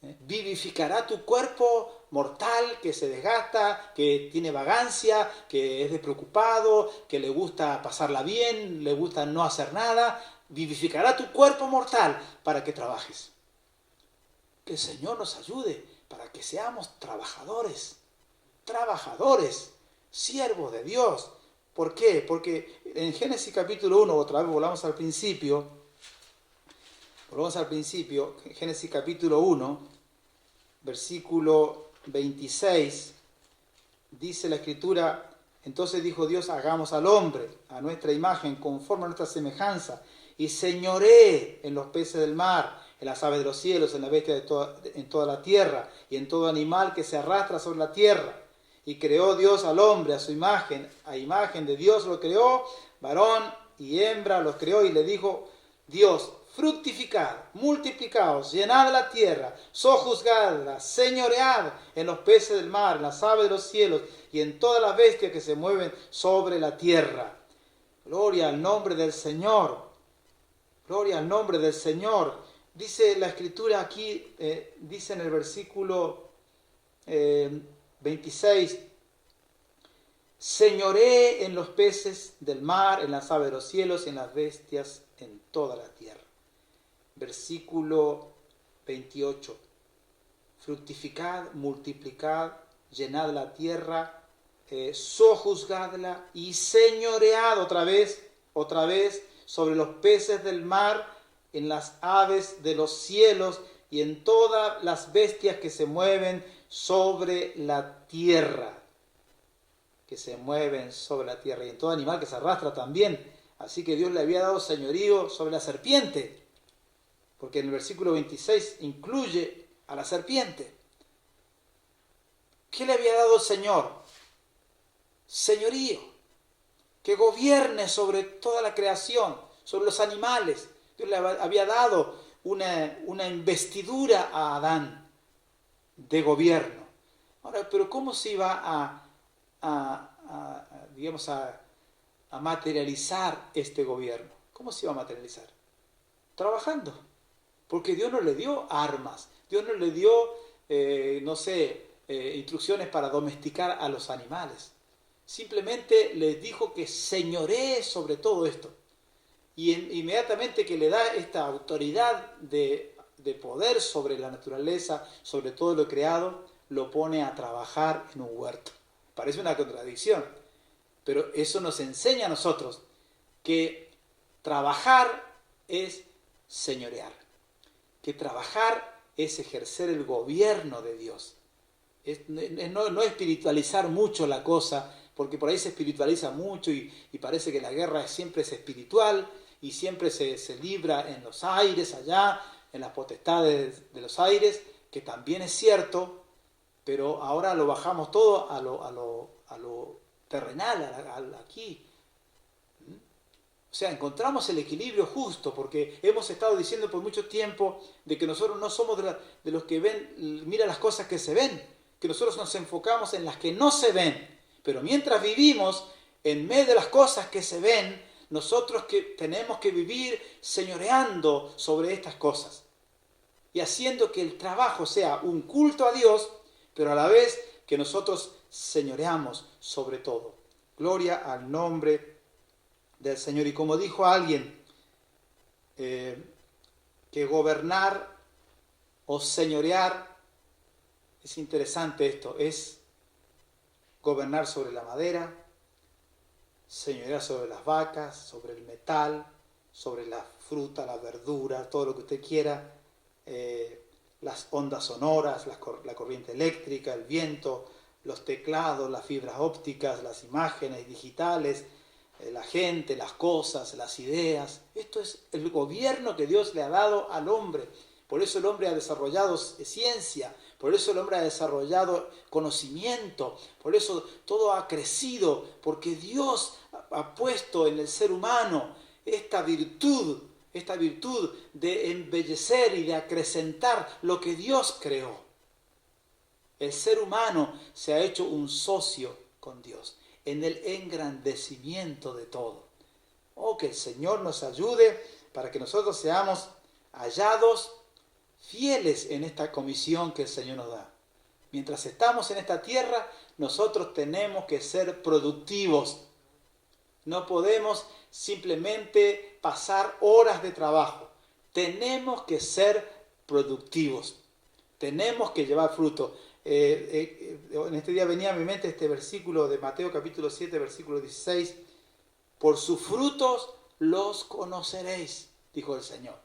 Vivificará tu cuerpo mortal que se desgasta, que tiene vagancia, que es despreocupado, que le gusta pasarla bien, le gusta no hacer nada. Vivificará tu cuerpo mortal para que trabajes. Que el Señor nos ayude para que seamos trabajadores, siervos de Dios. ¿Por qué? Porque en Génesis capítulo 1, otra vez volvamos al principio, Génesis capítulo 1, versículo 26, dice la Escritura, entonces dijo Dios, hagamos al hombre a nuestra imagen, conforme a nuestra semejanza, y señoree en los peces del mar, en las aves de los cielos, en la bestia en toda la tierra, y en todo animal que se arrastra sobre la tierra. Y creó Dios al hombre a su imagen, a imagen de Dios lo creó, varón y hembra los creó, y le dijo Dios, fructificad, multiplicaos, llenad la tierra, sojuzgadla, señoread en los peces del mar, en las aves de los cielos y en todas las bestias que se mueven sobre la tierra. Gloria al nombre del Señor. Gloria al nombre del Señor. Dice la Escritura aquí, dice en el versículo 26, señoree en los peces del mar, en las aves de los cielos y en las bestias en toda la tierra. Versículo 28. Fructificad, multiplicad, llenad la tierra, sojuzgadla y señoread otra vez sobre los peces del mar, en las aves de los cielos y en todas las bestias que se mueven sobre la tierra. Que se mueven sobre la tierra y en todo animal que se arrastra también. Así que Dios le había dado señorío sobre la serpiente, porque en el versículo 26 incluye a la serpiente. ¿Qué le había dado el Señor? Señorío, que gobierne sobre toda la creación, sobre los animales. Dios le había dado una investidura a Adán de gobierno. Ahora, pero ¿cómo se iba a materializar este gobierno? ¿Cómo se iba a materializar? Trabajando. Porque Dios no le dio armas, Dios no le dio, instrucciones para domesticar a los animales. Simplemente les dijo que señoree sobre todo esto. Y inmediatamente que le da esta autoridad de poder sobre la naturaleza, sobre todo lo creado, lo pone a trabajar en un huerto. Parece una contradicción, pero eso nos enseña a nosotros que trabajar es señorear, que trabajar es ejercer el gobierno de Dios. No espiritualizar mucho la cosa, porque por ahí se espiritualiza mucho y parece que la guerra siempre es espiritual y siempre se libra en los aires, allá, en las potestades de los aires, que también es cierto, pero ahora lo bajamos todo a lo terrenal, aquí. O sea, encontramos el equilibrio justo, porque hemos estado diciendo por mucho tiempo de que nosotros no somos de los que mira las cosas que se ven, que nosotros nos enfocamos en las que no se ven. Pero mientras vivimos en medio de las cosas que se ven, nosotros que tenemos que vivir señoreando sobre estas cosas y haciendo que el trabajo sea un culto a Dios, pero a la vez que nosotros señoreamos sobre todo. Gloria al nombre del Señor. Y como dijo alguien, que gobernar o señorear, es interesante esto, es gobernar sobre la madera, señorear sobre las vacas, sobre el metal, sobre la fruta, la verdura, todo lo que usted quiera, las ondas sonoras, la corriente eléctrica, el viento, los teclados, las fibras ópticas, las imágenes digitales, la gente, las cosas, las ideas. Esto es el gobierno que Dios le ha dado al hombre. Por eso el hombre ha desarrollado ciencia, por eso el hombre ha desarrollado conocimiento, por eso todo ha crecido, porque Dios ha puesto en el ser humano esta virtud de embellecer y de acrecentar lo que Dios creó. El ser humano se ha hecho un socio con Dios en el engrandecimiento de todo. Oh, que el Señor nos ayude para que nosotros seamos hallados fieles en esta comisión que el Señor nos da. Mientras estamos en esta tierra, nosotros tenemos que ser productivos. No podemos simplemente pasar horas de trabajo. Tenemos que ser productivos. Tenemos que llevar fruto. En este día venía a mi mente este versículo de Mateo capítulo 7, versículo 16. Por sus frutos los conoceréis, dijo el Señor.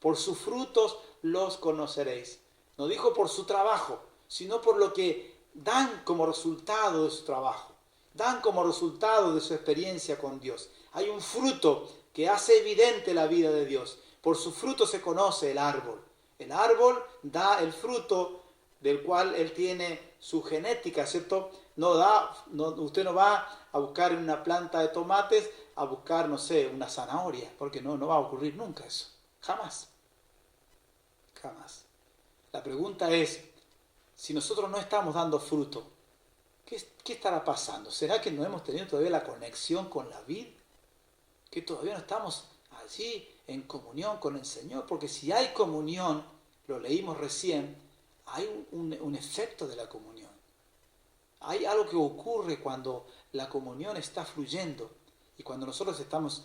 Por sus frutos los conoceréis. No dijo por su trabajo, sino por lo que dan como resultado de su trabajo, dan como resultado de su experiencia con Dios. Hay un fruto que hace evidente la vida de Dios. Por su fruto se conoce el árbol. El árbol da el fruto del cual él tiene su genética, ¿cierto? Usted no va a buscar en una planta de tomates a buscar, no sé, una zanahoria, porque no va a ocurrir nunca eso. Jamás. Jamás. La pregunta es, si nosotros no estamos dando fruto, ¿qué estará pasando? ¿Será que no hemos tenido todavía la conexión con la vid? ¿Que todavía no estamos allí en comunión con el Señor? Porque si hay comunión, lo leímos recién, hay un efecto de la comunión. Hay algo que ocurre cuando la comunión está fluyendo y cuando nosotros estamos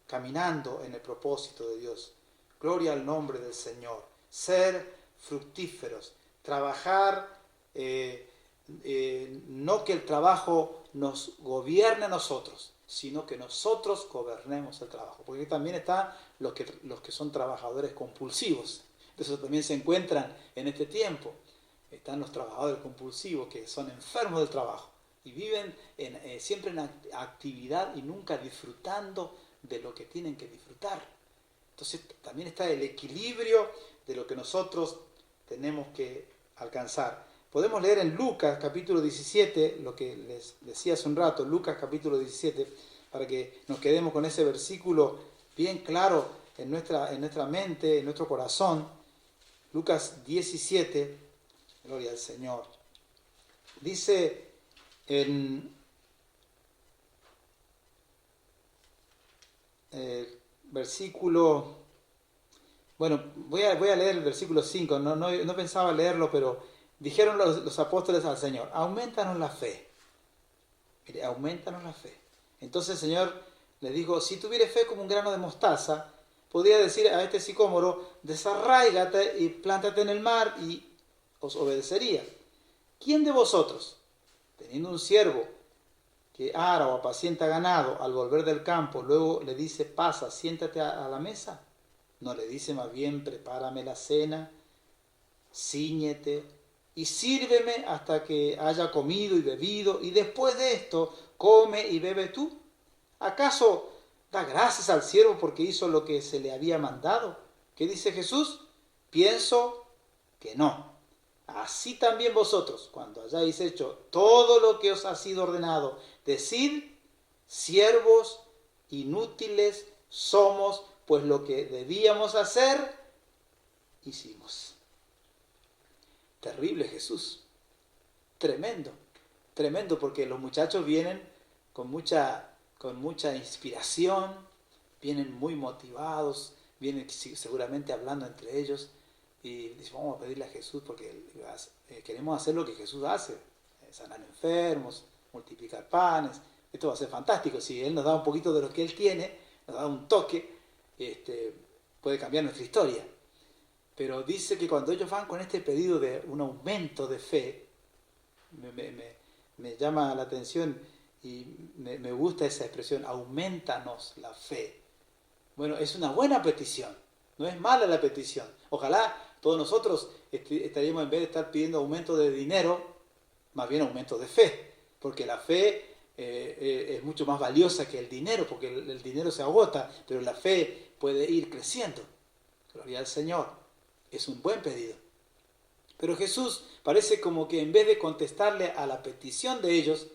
caminando en el propósito de Dios. Gloria al nombre del Señor. Ser fructíferos, trabajar, no que el trabajo nos gobierne a nosotros, sino que nosotros gobernemos el trabajo. Porque también están los que son trabajadores compulsivos. Eso también se encuentran en este tiempo. Están los trabajadores compulsivos que son enfermos del trabajo y viven siempre en actividad y nunca disfrutando de lo que tienen que disfrutar. Entonces también está el equilibrio de lo que nosotros tenemos que alcanzar. Podemos leer en Lucas capítulo 17, lo que les decía hace un rato, Lucas capítulo 17, para que nos quedemos con ese versículo bien claro en nuestra mente, en nuestro corazón. Lucas 17, gloria al Señor. Dice en versículo, bueno, voy a leer el versículo 5, no pensaba leerlo, pero dijeron los apóstoles al Señor, aumentanos la fe. Mire, aumentanos la fe. Entonces el Señor les dijo, si tuvieres fe como un grano de mostaza, podría decir a este sicómoro, desarráigate y plántate en el mar y os obedecería. ¿Quién de vosotros, teniendo un siervo que ara o apacienta ganado, al volver del campo, luego le dice, pasa, siéntate a la mesa? No le dice más bien, prepárame la cena, cíñete y sírveme hasta que haya comido y bebido, y después de esto, come y bebe tú. ¿Acaso da gracias al siervo porque hizo lo que se le había mandado? ¿Qué dice Jesús? Pienso que no. Así también vosotros, cuando hayáis hecho todo lo que os ha sido ordenado, decid, siervos inútiles somos, pues lo que debíamos hacer, hicimos. Terrible Jesús. Tremendo. Tremendo, porque los muchachos vienen con mucha inspiración, vienen muy motivados, vienen seguramente hablando entre ellos, y dicen, vamos a pedirle a Jesús porque queremos hacer lo que Jesús hace, sanar enfermos, multiplicar panes. Esto va a ser fantástico. Si Él nos da un poquito de lo que Él tiene, nos da un toque, puede cambiar nuestra historia. Pero dice que cuando ellos van con este pedido de un aumento de fe, me llama la atención y me gusta esa expresión, aumentanos la fe. Bueno, es una buena petición, no es mala la petición. Ojalá todos nosotros estaríamos, en vez de estar pidiendo aumento de dinero, más bien aumento de fe, porque la fe es mucho más valiosa que el dinero, porque el dinero se agota, pero la fe puede ir creciendo. Gloria al Señor. Es un buen pedido. Pero Jesús parece como que en vez de contestarle a la petición de ellos,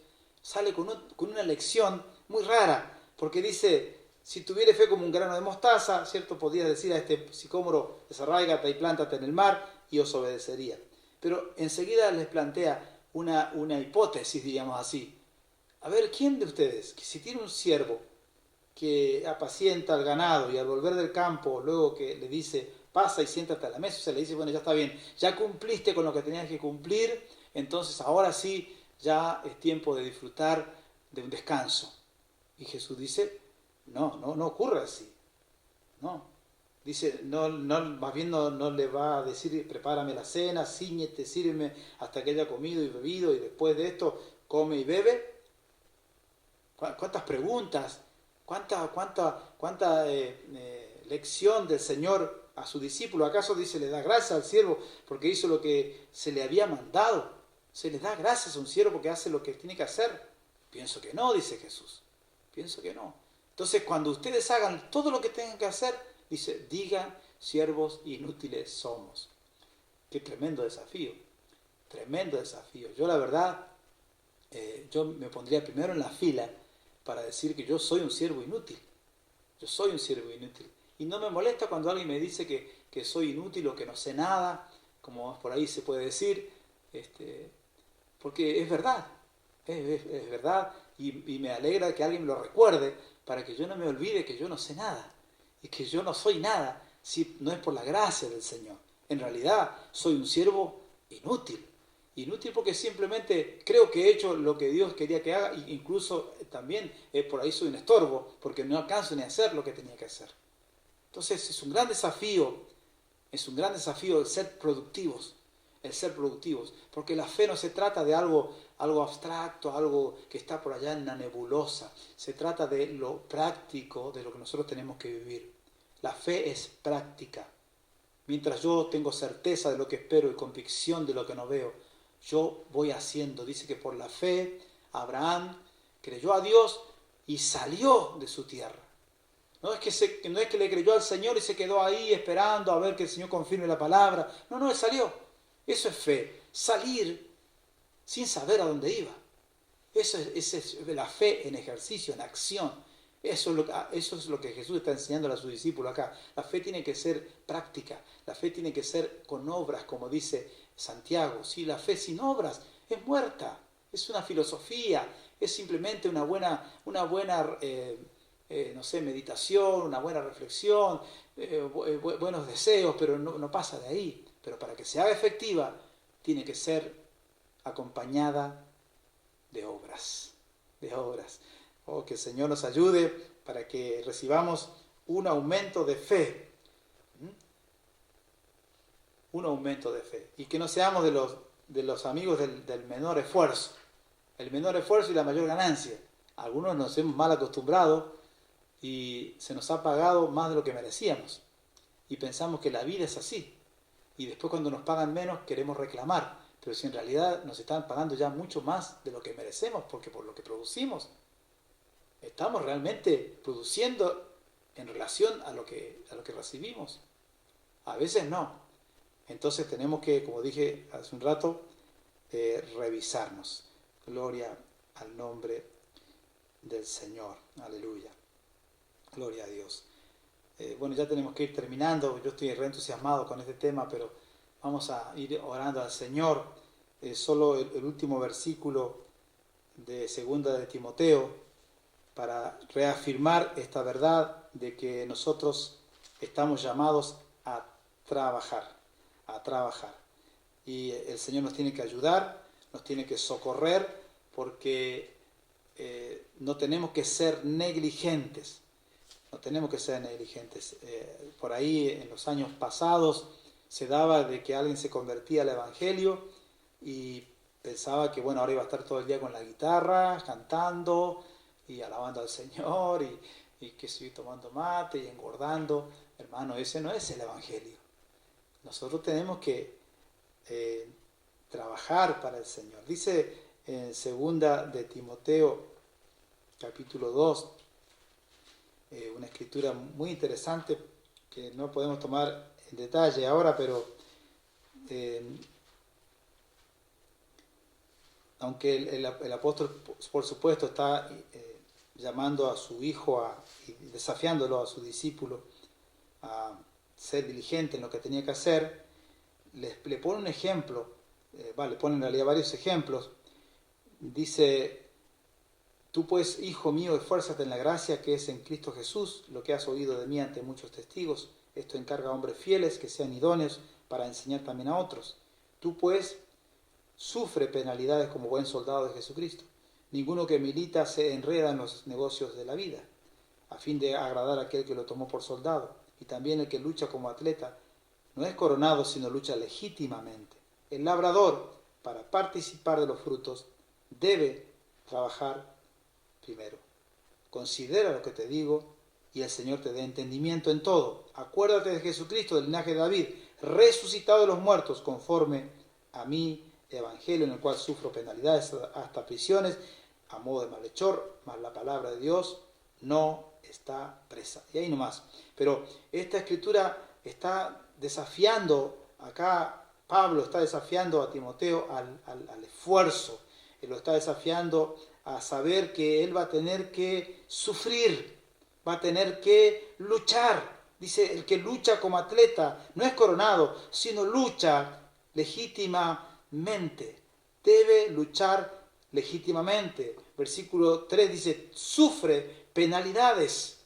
sale con una lección muy rara, porque dice, si tuviera fe como un grano de mostaza, ¿cierto? Podría decir a este sicómoro, desarráigate y plántate en el mar, y os obedecería. Pero enseguida les plantea una hipótesis, digamos así. A ver, ¿quién de ustedes, que si tiene un siervo que apacienta al ganado y al volver del campo, luego que le dice, pasa y siéntate a la mesa, o sea, le dice, bueno, ya está bien, ya cumpliste con lo que tenías que cumplir, entonces ahora sí, ya es tiempo de disfrutar de un descanso. Y Jesús dice, no ocurre así. No. Dice, más bien no le va a decir, prepárame la cena, cíñete, sírveme hasta que haya comido y bebido, y después de esto come y bebe. ¿Cuántas preguntas? ¿Cuánta lección del Señor a su discípulo? ¿Acaso dice, le da gracias al siervo porque hizo lo que se le había mandado? ¿Se le da gracias a un siervo porque hace lo que tiene que hacer? Pienso que no, dice Jesús. Pienso que no. Entonces, cuando ustedes hagan todo lo que tengan que hacer, dice, digan, siervos inútiles somos. Qué tremendo desafío. Tremendo desafío. Yo la verdad, yo me pondría primero en la fila para decir que yo soy un siervo inútil. Yo soy un siervo inútil. Y no me molesta cuando alguien me dice que soy inútil o que no sé nada, como por ahí se puede decir, porque es verdad, es verdad, y me alegra que alguien me lo recuerde para que yo no me olvide que yo no sé nada y que yo no soy nada si no es por la gracia del Señor. En realidad soy un siervo inútil. Inútil porque simplemente creo que he hecho lo que Dios quería que haga, e incluso también por ahí soy un estorbo, porque no alcanzo ni a hacer lo que tenía que hacer. Entonces es un gran desafío el ser productivos, porque la fe no se trata de algo abstracto, algo que está por allá en la nebulosa, se trata de lo práctico, de lo que nosotros tenemos que vivir. La fe es práctica. Mientras yo tengo certeza de lo que espero y convicción de lo que no veo, yo voy haciendo. Dice que por la fe Abraham creyó a Dios y salió de su tierra. No es que le creyó al Señor y se quedó ahí esperando a ver que el Señor confirme la palabra. No, él salió. Eso es fe. Salir sin saber a dónde iba. Esa es la fe en ejercicio, en acción. Eso es lo que Jesús está enseñando a sus discípulos acá. La fe tiene que ser práctica. La fe tiene que ser con obras, como dice Santiago. Si la fe sin obras es muerta. Es una filosofía. Es simplemente una buena meditación, una buena reflexión, buenos deseos, pero no pasa de ahí. Pero para que se haga efectiva, tiene que ser acompañada de obras. Oh, que el Señor nos ayude para que recibamos un aumento de fe. Un aumento de fe. Y que no seamos de los amigos del menor esfuerzo. El menor esfuerzo y la mayor ganancia. Algunos nos hemos mal acostumbrado y se nos ha pagado más de lo que merecíamos. Y pensamos que la vida es así. Y después cuando nos pagan menos queremos reclamar. Pero si en realidad nos están pagando ya mucho más de lo que merecemos, porque por lo que producimos, estamos realmente produciendo en relación a lo que recibimos. A veces no. Entonces tenemos que, como dije hace un rato, revisarnos. Gloria al nombre del Señor. Aleluya. Gloria a Dios. Bueno, ya tenemos que ir terminando. Yo estoy reentusiasmado con este tema, pero vamos a ir orando al Señor. Solo el último versículo de 2 de Timoteo para reafirmar esta verdad de que nosotros estamos llamados a trabajar. Y el Señor nos tiene que ayudar, nos tiene que socorrer, porque no tenemos que ser negligentes. Por ahí en los años pasados se daba de que alguien se convertía al Evangelio y pensaba que ahora iba a estar todo el día con la guitarra, cantando y alabando al Señor y que sigue tomando mate y engordando. Hermano, ese no es el Evangelio. Nosotros tenemos que trabajar para el Señor. Dice en 2 de Timoteo, capítulo 2, una escritura muy interesante que no podemos tomar en detalle ahora, pero aunque el apóstol, por supuesto, está llamando a su hijo y desafiándolo a su discípulo a ser diligente en lo que tenía que hacer, le pone un ejemplo, le pone en realidad varios ejemplos. Dice: tú pues, hijo mío, esfuérzate en la gracia que es en Cristo Jesús, lo que has oído de mí ante muchos testigos. Esto encarga a hombres fieles que sean idóneos para enseñar también a otros. Tú pues, sufre penalidades como buen soldado de Jesucristo. Ninguno que milita se enreda en los negocios de la vida, a fin de agradar a aquel que lo tomó por soldado. Y también el que lucha como atleta no es coronado, sino lucha legítimamente. El labrador, para participar de los frutos, debe trabajar primero. Considera lo que te digo y el Señor te dé entendimiento en todo. Acuérdate de Jesucristo, del linaje de David, resucitado de los muertos, conforme a mi evangelio en el cual sufro penalidades hasta prisiones a modo de malhechor, mas la palabra de Dios no está presa. Y ahí nomás. Pero esta escritura está desafiando, acá Pablo está desafiando a Timoteo al esfuerzo, él lo está desafiando a saber que él va a tener que sufrir, va a tener que luchar. Dice, el que lucha como atleta no es coronado, sino lucha legítimamente. Debe luchar legítimamente. Versículo 3 dice, sufre penalidades.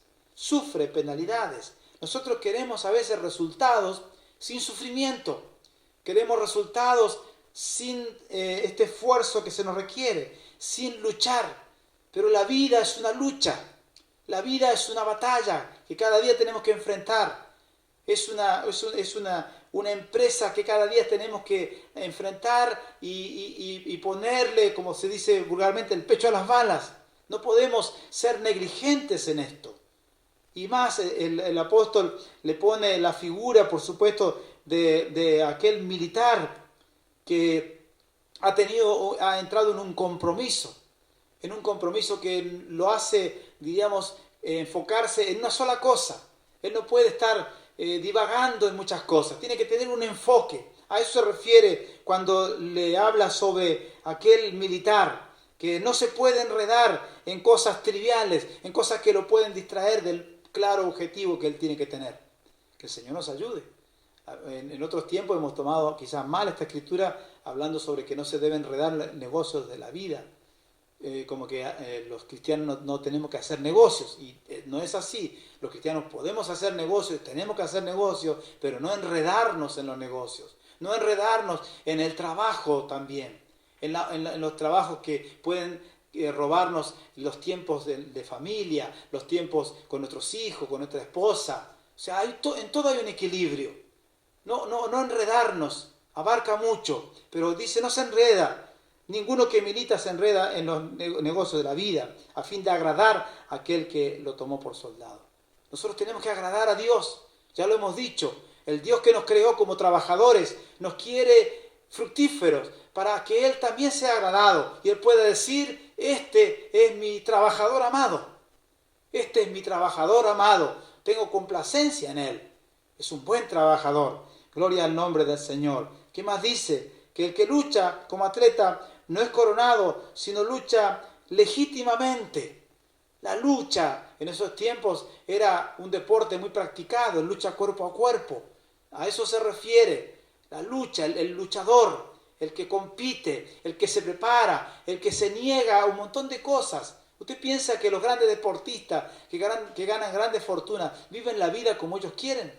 Nosotros queremos a veces resultados sin sufrimiento. Queremos resultados sin este esfuerzo que se nos requiere, sin luchar. Pero la vida es una lucha. La vida es una batalla que cada día tenemos que enfrentar. Es una empresa que cada día tenemos que enfrentar y ponerle, como se dice vulgarmente, el pecho a las balas. No podemos ser negligentes en esto. Y más, el apóstol le pone la figura, por supuesto, de aquel militar que ha entrado en un compromiso que lo hace, diríamos, enfocarse en una sola cosa. Él no puede estar divagando en muchas cosas, tiene que tener un enfoque. A eso se refiere cuando le habla sobre aquel militar, que no se puede enredar en cosas triviales, en cosas que lo pueden distraer del claro objetivo que él tiene que tener. Que el Señor nos ayude. En otros tiempos hemos tomado quizás mal esta escritura, hablando sobre que no se deben enredar negocios de la vida. Como que los cristianos no tenemos que hacer negocios, y no es así. Los cristianos podemos hacer negocios, tenemos que hacer negocios, pero no enredarnos en los negocios, no enredarnos en el trabajo también, en los trabajos que pueden robarnos los tiempos de familia, los tiempos con nuestros hijos, con nuestra esposa. O sea, en todo hay un equilibrio. No enredarnos, abarca mucho, pero dice no se enreda. Ninguno que milita se enreda en los negocios de la vida, a fin de agradar a aquel que lo tomó por soldado. Nosotros tenemos que agradar a Dios, ya lo hemos dicho. El Dios que nos creó como trabajadores nos quiere fructíferos para que Él también sea agradado. Y Él pueda decir, este es mi trabajador amado. Este es mi trabajador amado. Tengo complacencia en Él. Es un buen trabajador. Gloria al nombre del Señor. ¿Qué más dice? Que el que lucha como atleta no es coronado, sino lucha legítimamente. La lucha en esos tiempos era un deporte muy practicado, lucha cuerpo a cuerpo. A eso se refiere la lucha, el luchador, el que compite, el que se prepara, el que se niega a un montón de cosas. ¿Usted piensa que los grandes deportistas que ganan grandes fortunas viven la vida como ellos quieren?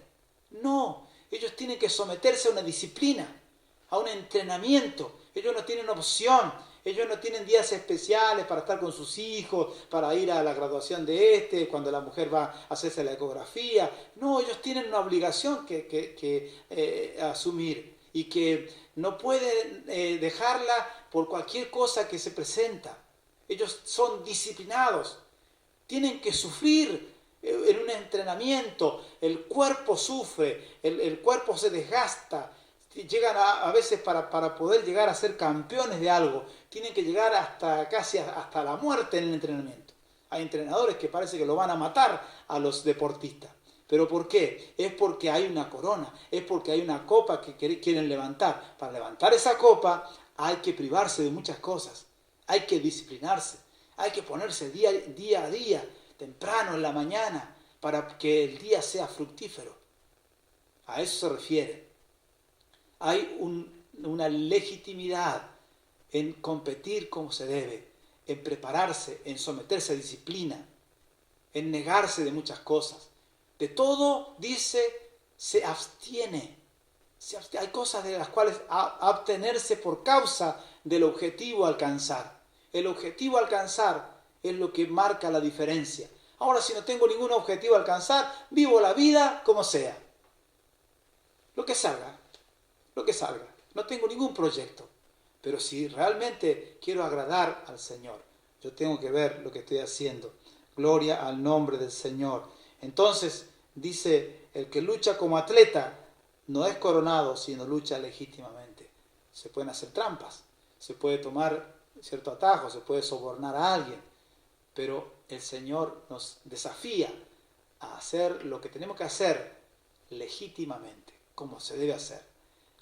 No, ellos tienen que someterse a una disciplina, a un entrenamiento. Ellos no tienen opción, ellos no tienen días especiales para estar con sus hijos, para ir a la graduación de cuando la mujer va a hacerse la ecografía. No, ellos tienen una obligación que asumir y que no pueden dejarla por cualquier cosa que se presenta. Ellos son disciplinados, tienen que sufrir en un entrenamiento, el cuerpo sufre, el cuerpo se desgasta. Llegan a veces para poder llegar a ser campeones de algo, tienen que llegar casi hasta la muerte en el entrenamiento. Hay entrenadores que parece que lo van a matar a los deportistas. ¿Pero por qué? Es porque hay una corona, es porque hay una copa que quieren levantar. Para levantar esa copa hay que privarse de muchas cosas, hay que disciplinarse, hay que ponerse día a día, temprano en la mañana, para que el día sea fructífero. A eso se refiere. Hay una legitimidad en competir como se debe, en prepararse, en someterse a disciplina, en negarse de muchas cosas. De todo, dice, se abstiene. Hay cosas de las cuales abstenerse por causa del objetivo a alcanzar. El objetivo a alcanzar es lo que marca la diferencia. Ahora, si no tengo ningún objetivo a alcanzar, vivo la vida como sea. Lo que salga. No tengo ningún proyecto. Pero si realmente quiero agradar al Señor, yo tengo que ver lo que estoy haciendo. Gloria al nombre del Señor. Entonces, dice, el que lucha como atleta no es coronado, sino lucha legítimamente. se pueden hacer trampas, se puede tomar cierto atajo, se puede sobornar a alguien, pero el Señor nos desafía a hacer lo que tenemos que hacer legítimamente, como se debe hacer.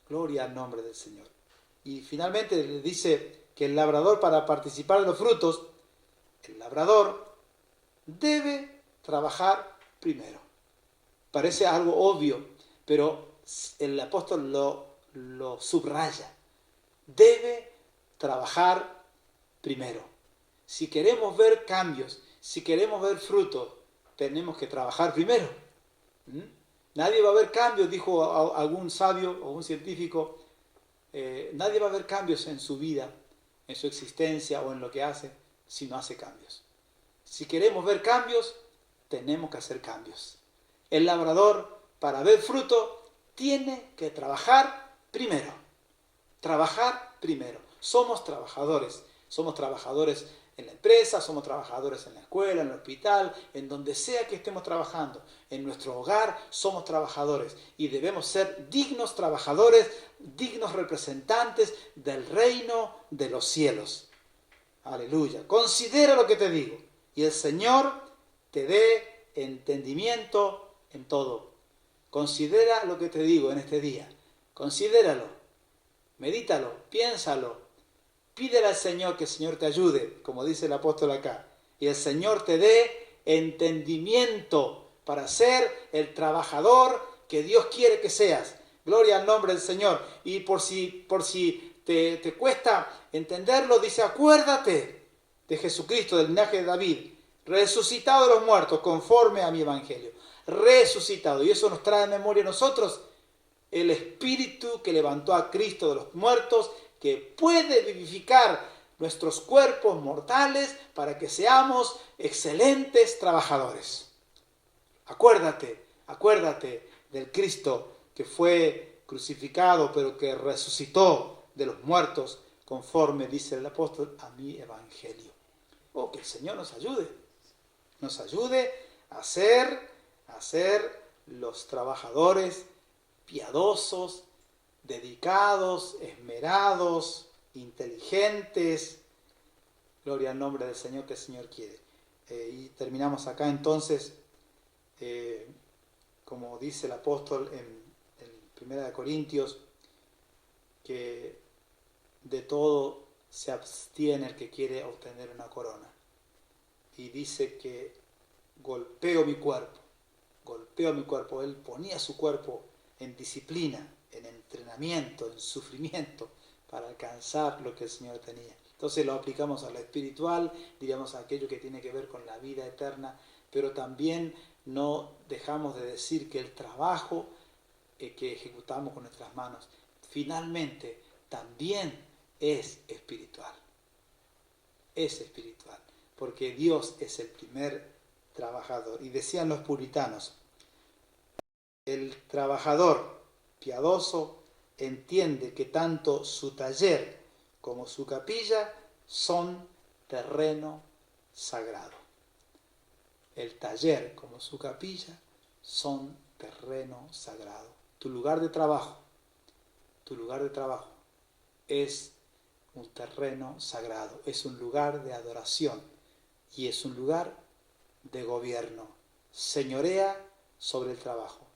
Gloria al nombre del Señor. Y finalmente le dice que el labrador, para participar de los frutos, el labrador debe trabajar primero. Parece algo obvio, pero el apóstol lo subraya. Debe trabajar primero. Si queremos ver cambios, si queremos ver frutos, tenemos que trabajar primero. Nadie va a ver cambios, dijo algún sabio o un científico, nadie va a ver cambios en su vida, en su existencia o en lo que hace, si no hace cambios. Si queremos ver cambios, tenemos que hacer cambios. El labrador, para ver fruto, tiene que trabajar primero. Trabajar primero. Somos trabajadores en la empresa, somos trabajadores en la escuela, en el hospital, en donde sea que estemos trabajando. En nuestro hogar somos trabajadores y debemos ser dignos trabajadores, dignos representantes del reino de los cielos. Aleluya. Considera lo que te digo y el Señor te dé entendimiento en todo. Considera lo que te digo en este día. Considéralo, medítalo, piénsalo. Pídele al Señor que el Señor te ayude, como dice el apóstol acá, y el Señor te dé entendimiento para ser el trabajador que Dios quiere que seas. Gloria al nombre del Señor. Y por si te cuesta entenderlo, dice, acuérdate de Jesucristo, del linaje de David, resucitado de los muertos, conforme a mi evangelio. Resucitado. Y eso nos trae a memoria a nosotros el Espíritu que levantó a Cristo de los muertos, que puede vivificar nuestros cuerpos mortales para que seamos excelentes trabajadores. Acuérdate del Cristo que fue crucificado, pero que resucitó de los muertos, conforme dice el apóstol, a mi evangelio. Oh, que el Señor nos ayude a ser los trabajadores piadosos, dedicados, esmerados, inteligentes. Gloria al nombre del Señor, que el Señor quiere. Y terminamos acá entonces, como dice el apóstol en 1 Corintios, que de todo se abstiene el que quiere obtener una corona. Y dice que golpeo mi cuerpo. Él ponía su cuerpo en disciplina, en entrenamiento, en sufrimiento, para alcanzar lo que el Señor tenía. Entonces lo aplicamos a lo espiritual, diríamos a aquello que tiene que ver con la vida eterna, pero también no dejamos de decir que el trabajo que ejecutamos con nuestras manos, finalmente también es espiritual. Es espiritual, porque Dios es el primer trabajador. Y decían los puritanos, el trabajador piadoso entiende que tanto su taller como su capilla son terreno sagrado. El taller como su capilla son terreno sagrado. Tu lugar de trabajo es un terreno sagrado, es un lugar de adoración y es un lugar de gobierno. Señorea sobre el trabajo,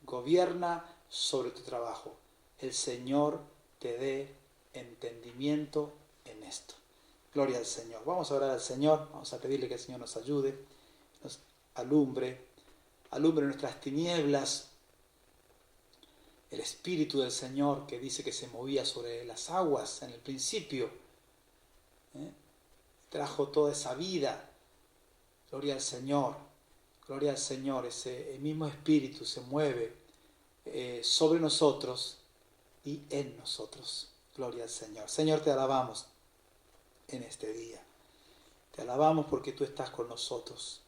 gobierna sobre tu trabajo. El Señor te dé entendimiento en esto. Gloria al Señor. Vamos a orar al Señor, vamos a pedirle que el Señor nos ayude, nos alumbre nuestras tinieblas. El Espíritu del Señor que dice que se movía sobre las aguas en el principio, trajo toda esa vida. Gloria al Señor, ese mismo Espíritu se mueve sobre nosotros y en nosotros. Gloria al Señor. Señor, te alabamos en este día. Te alabamos porque tú estás con nosotros.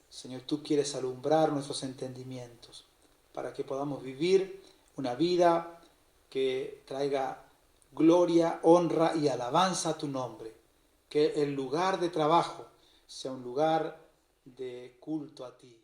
Señor, tú quieres alumbrar nuestros entendimientos para que podamos vivir una vida que traiga gloria, honra y alabanza a tu nombre. Que el lugar de trabajo sea un lugar de culto a ti.